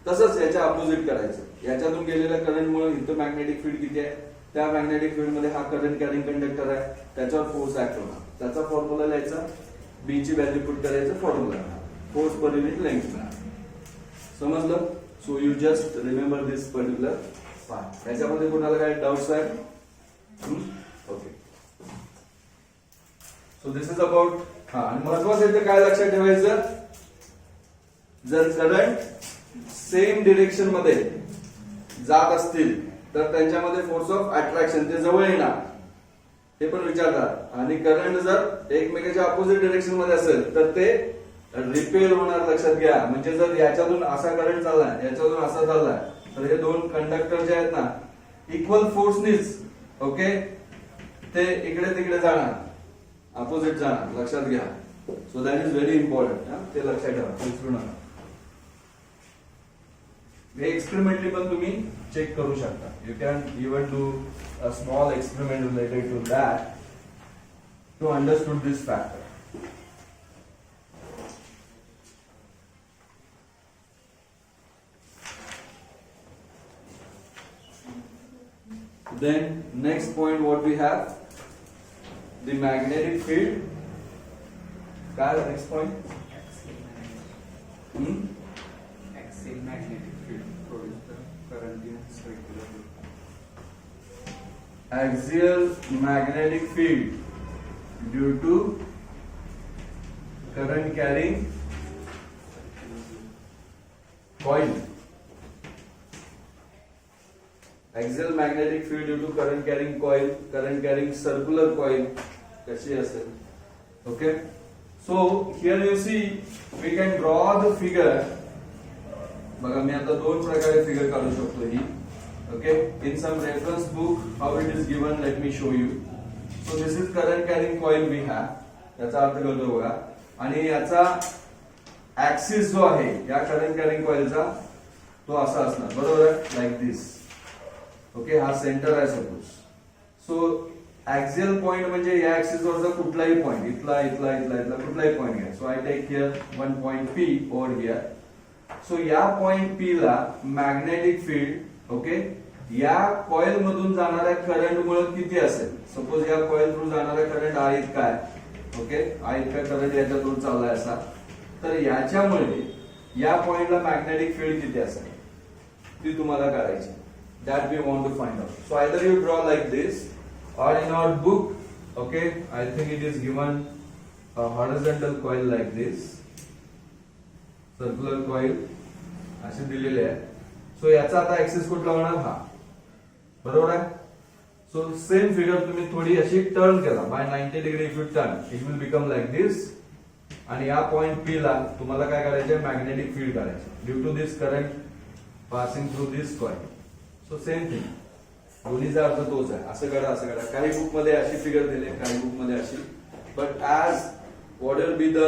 तसंच याच्या अपोजिट करायचं. याच्यातून गेलेल्या करंटमुळे इथं मॅग्नेटिक फील्ड किती आहे, त्या मॅग्नेटिक फील्ड मध्ये हा करंट कॅरिंग कंडक्टर आहे, त्याच्यावर फोर्स ऍक्ट होणार, त्याचा फॉर्म्युला लिहायचा. बी ची व्हॅल्यू पुट करायचं, formula force per unit length मिळणार. समजलं. So you just remember this particular part. याच्यामध्ये कोणाला काय डाऊट्स आहेत? Okay. So this is about. आणि महत्वाचं इथे काय लक्षात ठेवायचं, जर करंट सेम डिरेक्शन मध्ये जात असतील तर त्यांच्यामध्ये फोर्स ऑफ अट्रॅक्शन ते जवळ येणार, हे पण विचारतात. आणि करंट जर एकमेकाच्या अपोजिट डिरेक्शन मध्ये असेल तर ते रिपेल होणार, लक्षात घ्या. म्हणजे जर याच्यातून असा करंट चाललाय, याच्यातून असा चाललाय, तर हे दोन कंडक्टर जे आहेत ना इक्वल फोर्सनीच ओके ते इकडे तिकडे जाणार, अपोजिट जाणार, लक्षात घ्या. So that is very important, ते लक्षात ठेवा, विसरू नका. हे एक्सपेरिमेंटली पण तुम्ही चेक करू शकता. You can even do a small experiment related to that to understood this factor. Then next point what we have, the magnetic field. Kya next point? Axial magnetic field produces the current in circular loop. Axial magnetic field due to current carrying coil. Axial magnetic field due to current carrying coil, current carrying circular coil कशी असेल. Okay, so here you see we can draw the figure. बघा मी आता दोन प्रकारे फिगर काढू शकतो ही. Okay, in some reference book how it is given, let me show you. So this is current carrying coil we have. याचा अर्थ कळतो बघा. आणि याचा ऍक्सिस जो आहे या करंट कॅरिंग कॉइलचा तो असा असणार, बरोबर आहे, लाईक दिस. ओके, हा सेंटर आहे सपोज. सो ऍक्सियल पॉइंट म्हणजे या ऍक्सिस वरचा कुठलाही पॉइंट, इथला इथला इथला इथला कुठलाही पॉइंट घ्या. So I take here one point P over here. So या पॉइंट पी ला मॅग्नेटिक फील्ड ओके या कॉइल मधून जाणाऱ्या करंट मुळे किती असेल. सपोज या कॉइल थ्रू जाणारा करंट हा इतका आहे. ओके, हा इतका करंट याच्यातून चाललाय असा, तर याच्यामुळे या पॉइंटला मॅग्नेटिक फील्ड किती असेल ती तुम्हाला काढायची. That we want to find out. So either you draw like this or in our book, okay, I think it is given a horizontal coil like this, circular coil असे दिलेले आहे. सो याचा आता ऍक्सिस कुठला होणार, हा, बरोबर आहे. सो सेम फिगर तुम्ही थोडी अशी टर्न केला by 90 degree. If you turn it will become like this. आणि या पॉइंट पी ला तुम्हाला काय करायचे, मॅग्नेटिक फील्ड काढायचे due to this current passing through this coil. So same thing, दोन्हीचा अर्थ तोच आहे. असं करा, असं करा. काही बुक मध्ये अशी फिगर दिली, काही बुक मध्ये अशी. But as what will be the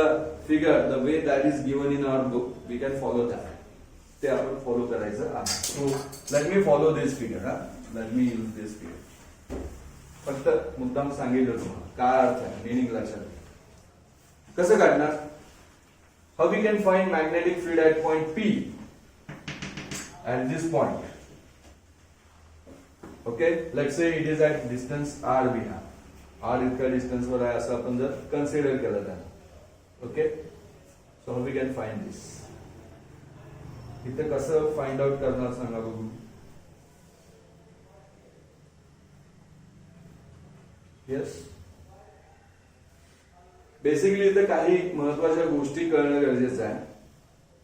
figure, the way that is given in our book, we can follow that. ते आपण फॉलो करायचं आहे. So let me follow this figure. Let me use this figure. फक्त मुद्दाम सांगितलं तुम्हाला काय अर्थ आहे, मिनिंग लक्षात. कसं काढणार, how we can find magnetic field at point P at this point. Okay, let's say it is at distance R B, हा आर इतक्या डिस्टन्सवर आहे असं आपण जर कन्सिडर केलं त्याला. Okay, so how we can find this. इथे कसं फाइंड आउट करणार सांगा बघू. येस, बेसिकली इथे काही महत्वाच्या गोष्टी कळणं गरजेचं आहे,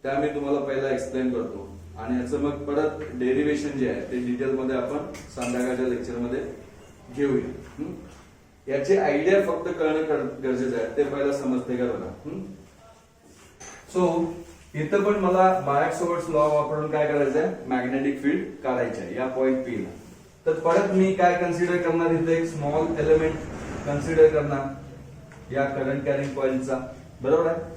त्या मी तुम्हाला पहिला एक्सप्लेन करतो आणि याचं मग परत डेरिव्हेशन जे आहे ते डिटेलमध्ये आपण संध्याकाळच्या लेक्चरमध्ये घेऊया. याची आयडिया फक्त कळणं गरजेचं आहे, ते पहिला समजते का बघा. सो इथं पण मला बायक्स लॉ वापरून काय करायचंय, मॅग्नेटिक फील्ड काढायची आहे या पॉइंट पी ला. तर परत मी काय कन्सिडर करणार, इथे एक स्मॉल एलिमेंट कन्सिडर करणार या करंट कॅरिंग कॉइलचा, बरोबर आहे.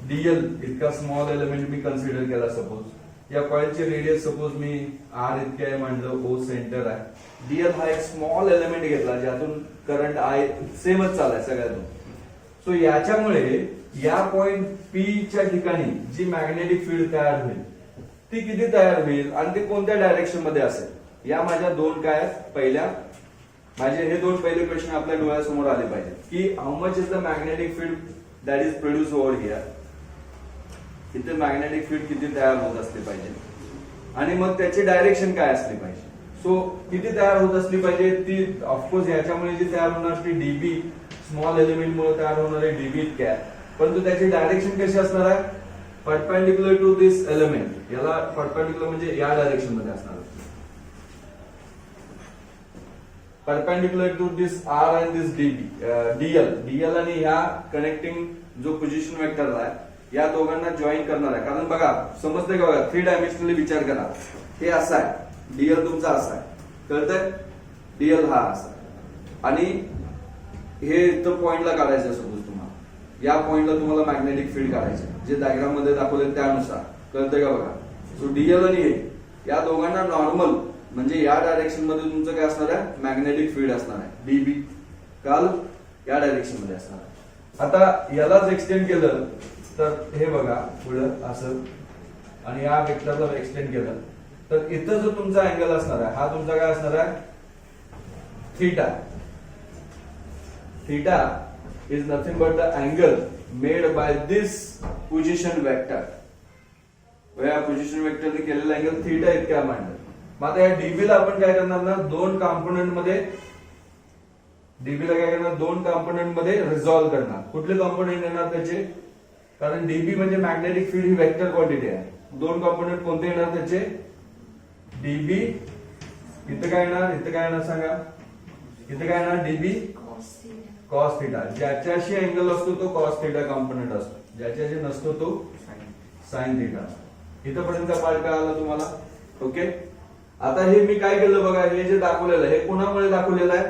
डीएल इतका स्मॉल एलिमेंट मी कन्सिडर केला. सपोज या कॉइलची रेडियस सपोज मी आर इतके आहे म्हणलं, ओ सेंटर आहे. डीएल हा एक स्मॉल एलिमेंट घेतला ज्यातून करंट आय सेमच चालाय सगळ्यातून. सो याच्यामुळे या पॉइंट पी च्या ठिकाणी जी मॅग्नेटिक फील्ड तयार होईल ती किती तयार होईल आणि ते कोणत्या डायरेक्शन मध्ये असेल, या माझ्या दोन काय पहिल्या माझे हे दोन पहिले क्वेश्चन आपल्या डोळ्यासमोर आले पाहिजे की how much is the magnetic field that is produce over here. इथे मॅग्नेटिक फील्ड किती तयार होत असली पाहिजे आणि मग त्याची डायरेक्शन काय असली पाहिजे. सो किती तयार होत असली पाहिजे ती ऑफकोर्स याच्यामुळे जी तयार होणार ती डीबी स्मॉल एलिमेंट मुळे तयार होणारे डीबी इतके आहे, परंतु त्याची डायरेक्शन कशी असणार आहे, परपेंडिक्युलर टू दिस एलिमेंट. याला परपेंडिक्युलर म्हणजे या डायरेक्शन मध्ये असणार, perpendicular to this R and this dl आणि ह्या कनेक्टिंग जो पोझिशन वेक्टर आहे या दोघांना जॉईन करणार आहे. कारण बघा समजतंय का, बघा 3 डायमेन्शनली विचार करा. हे असं आहे, डीएल तुमचा असा आहे, कळतंय, डीएल हा असा आहे आणि हे इथं पॉइंटला काढायचं. सपोज तुम्हाला या पॉइंटला तुम्हाला मॅग्नेटिक फील्ड काढायचे जे डायग्राम मध्ये दाखवले त्यानुसार, कळतंय का बघा. सो डीएल आणि हे या दोघांना नॉर्मल म्हणजे या डायरेक्शन मध्ये तुमचं काय असणार आहे, मॅग्नेटिक फील्ड असणार आहे डीबी, काल या डायरेक्शन मध्ये असणार आहे. आता यालाच एक्सटेंड केलं तर हे बघा पुढं असं आणि या वेक्टरला एक्सटेंड केलं तर इथं जो तुमचा अँगल असणार आहे हा तुमचा काय असणार आहे, theta. Theta is nothing but the angle made by this position vector. या पोझिशन वेक्टरने केलेला अँगल थीटा इतका मांडलं. मग आता या डीबी ला आपण काय करणार ना, दोन कॉम्पोनंट मध्ये डीबी ला काय करणार, दोन कॉम्पोनंट मध्ये रिझॉल्व्ह करणार. कुठले कॉम्पोनंट येणार त्याचे, कारण डीबी म्हणजे मॅग्नेटिक फील्ड ही वेक्टर क्वांटिटी आहे. दोन कॉम्पोनंट कोणते येणार त्याचे, डीबी इथं काय येणार, इथं काय येणार सांगा, इथं काय येणार डीबी कॉस थिटा. ज्याच्याशी अँगल असतो तो कॉस थिटा कॉम्पोनंट असतो, ज्याच्याशी नसतो तो साइन थिटा. इथपर्यंत पार्ट कळाला तुम्हाला. ओके, आता हे मी काय केलं बघा, हे जे दाखवलेलं आहे हे कोणामुळे दाखवलेलं आहे,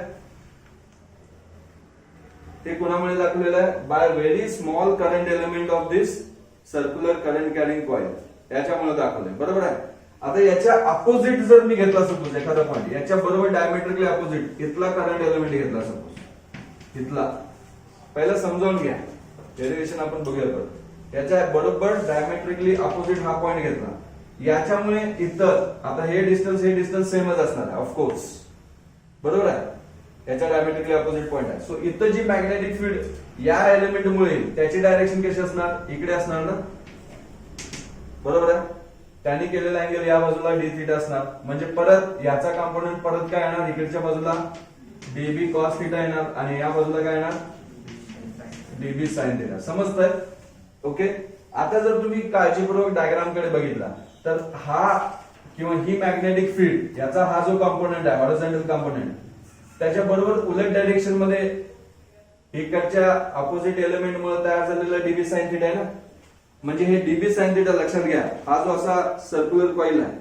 ते कोणामुळे दाखवलेलं आहे, by very small current element of this circular current carrying coil, याच्यामुळे दाखवलंय, बरोबर आहे. आता याच्या अपोजिट जर मी घेतला सपोज एखादा पॉईंट, याच्या बरोबर डायमेट्रिकली अपोजिट इथला करंट एलिमेंट घेतला सपोज, इथला पहिला समजावून घ्या, डेरिव्हेशन आपण बघूया परत. याच्या बरोबर डायमेट्रिकली अपोजिट हा पॉइंट घेतला, याच्यामुळे इथं आता हे डिस्टन्स सेमच असणार आहे ऑफकोर्स, बरोबर आहे. याच्या डायमेट्रिकली अपोजिट पॉइंट आहे. सो इथं जी मॅग्नेटिक फील्ड या एलिमेंट मुळे त्याची डायरेक्शन कशी असणार, इकडे असणार ना, बरोबर आहे. त्यांनी केलेला अँगल या बाजूला डी थीटा असणार, म्हणजे परत याचा कॉम्पोनंट परत काय येणार, इकडच्या बाजूला डीबी कॉस थिटा येणार आणि या बाजूला काय येणार, डीबी साइन थिटा. समजतंय. ओके, आता जर तुम्ही काळजीपूर्वक डायग्राम कडे बघितला तर हा किंवा ही मॅग्नेटिक फील्ड याचा हा जो कॉम्पोनंट आहे हॉरिझॉन्टल कॉम्पोनंट, त्याच्या बरोबर उलट डायरेक्शन मध्ये इकडच्या अपोजिट एलिमेंट मुळे तयार झालेला डीबी साइन थिटा आहे ना. म्हणजे हे डीबी साइन थिटा लक्षात घ्या, हा जो असा सर्क्युलर कॉइल आहे,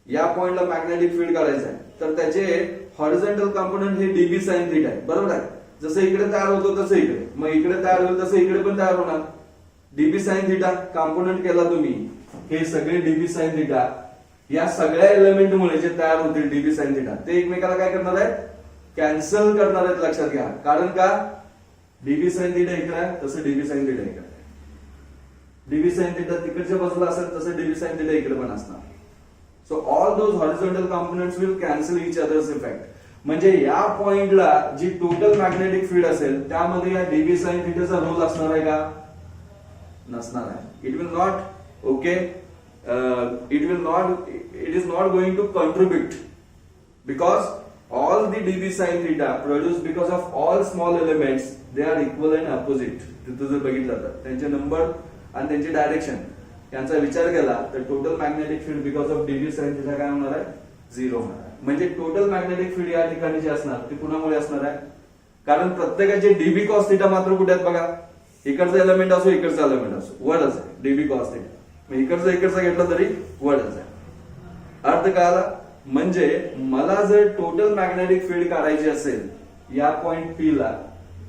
या पॉइंटला मॅग्नेटिक फील्ड काढायचं आहे तर त्याचे हॉरिझॉन्टल कॉम्पोनंट हे डीबी साइन थिटा आहे, बरोबर आहे. जसं इकडे तयार होतो तसं इकडे, मग इकडे तयार होईल तसं इकडे पण तयार होणार. डीबी साइन थिटा कॉम्पोनंट केला तुम्ही, हे सगळे डीबी साइन थिटा या सगळ्या एलिमेंट मुळे जे तयार होतील डीबी साइन थिटा, ते एकमेकाला काय करणार आहे, कॅन्सल करणार आहेत. लक्षात घ्या, कारण का डीबी साइन थिटा इकडे आहे तसं डीबी साइन थिटा इकडे आहे. डीबी साइन थिटा तिकडच्या बाजूला असेल तसं डीबी साइन थिटा इकडे पण असणार. So all those horizontal components will cancel each others effect. म्हणजे या पॉइंटला जी टोटल मॅग्नेटिक फील्ड असेल त्यामध्ये या डीबी साइन थिटाचा रोल असणार आहे का? नसणार आहे. It will not. Okay, it is not going to contribute because all the dB sin theta produced because of all small elements they are equal and opposite. तिथं जर बघितलं तर त्यांचे नंबर आणि त्यांची डायरेक्शन यांचा विचार केला तर total magnetic field because of dB sine theta काय होणार आहे? 0 होणार आहे. म्हणजे टोटल मॅग्नेटिक फील्ड या ठिकाणी जे असणार ते कुणामुळे असणार आहे? कारण प्रत्येकाचे डीबी कॉस थिटा मात्र कुठे आहेत बघा. इकडचा एलिमेंट असो इकडचा एलिमेंट असो वरच आहे डीबी कॉस थिटा. इकडचा घेतला तरी वरच आहे. अर्थ कळाला? म्हणजे मला जर टोटल मॅग्नेटिक फील्ड काढायची असेल या पॉइंट पी ला,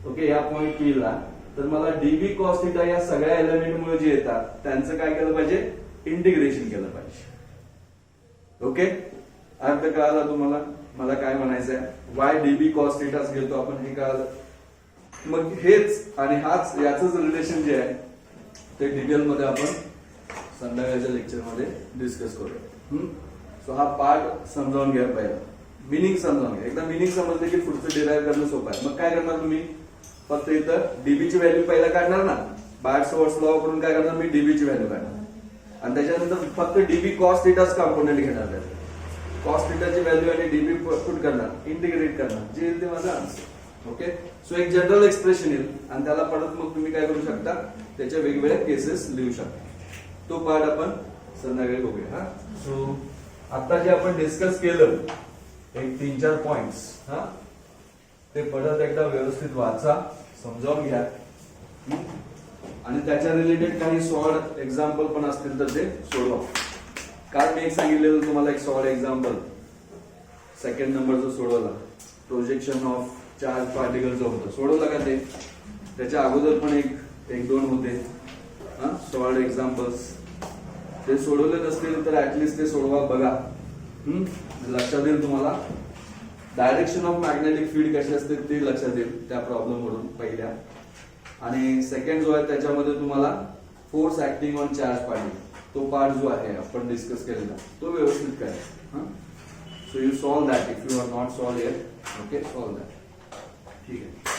ओके, या पॉइंट पी ला, तर मला डीबी कॉस थिटा या सगळ्या एलिमेंट मुळे जे येतात त्यांचं काय केलं पाहिजे? इंटिग्रेशन केलं पाहिजे. ओके, अर्थ कळाला तुम्हाला? मला काय म्हणायचं आहे? वाय डीबी कॉस थिटाच घेतो आपण हे कळालं. मग हेच आणि हाच याच रिलेशन जे आहे ते डिटेल मध्ये आपण संध्याकाळच्या लेक्चर मध्ये डिस्कस करूया. सो हा पार्ट समजावून घ्या पहिला. मिनिंग समजावून घ्या. एकदा मिनिंग समजले की पुढचं डिराईव्ह करणं सोपं आहे. मग काय करणार तुम्ही? फक्त इथं डीबीची व्हॅल्यू पहिला काढणार ना. बार्ट्स वर्स लॉ वापरून काय करणार मी? डीबीची व्हॅल्यू काढणार आणि त्याच्यानंतर फक्त डीबी कॉस थिटाच कॉम्पोनंट घेणार. कॉस थिटाची व्हॅल्यू आणि डीबी पुट करणार, इंटिग्रेट करणार, जे येईल ते माझं आन्सर. ओके, सो एक जनरल एक्सप्रेशन येईल आणि त्याला परत मग तुम्ही काय करू शकता? त्याच्या वेगवेगळ्या केसेस लिहू शकता. तो पार्ट आपण संध्याकाळी बघूया. हा, सो आता जे आपण डिस्कस केलं एक 3-4 पॉइंट्स, हा, ते परत एकदा व्यवस्थित वाचा, समजावून घ्या आणि त्याच्या रिलेटेड काही सॉल्ड एक्झाम्पल पण असतील तर ते सोडवा. काल मी एक सांगितलेलं तुम्हाला एक सॉल्ड एक्झाम्पल 2nd नंबरचं सोडवला. प्रोजेक्शन ऑफ चार्ज पार्टिकलचं होतं. सोडवलं का ते? त्याच्या अगोदर पण एक दोन होते सॉल्ड एक्झाम्पल्स. ते सोडवले नसतील तर ऍटलिस्ट ते सोडवा बघा. लक्षात येईल तुम्हाला. डायरेक्शन ऑफ मॅग्नेटिक फील्ड कशी असते ते लक्षात येईल त्या प्रॉब्लेम वरून पहिल्या. आणि सेकंड जो आहे त्याच्यामध्ये तुम्हाला force acting on charge particle तो पार्ट जो आहे आपण डिस्कस केलेला तो व्यवस्थित करा. So you solve that. If you are not solve it, okay, solve that. ठीक आहे.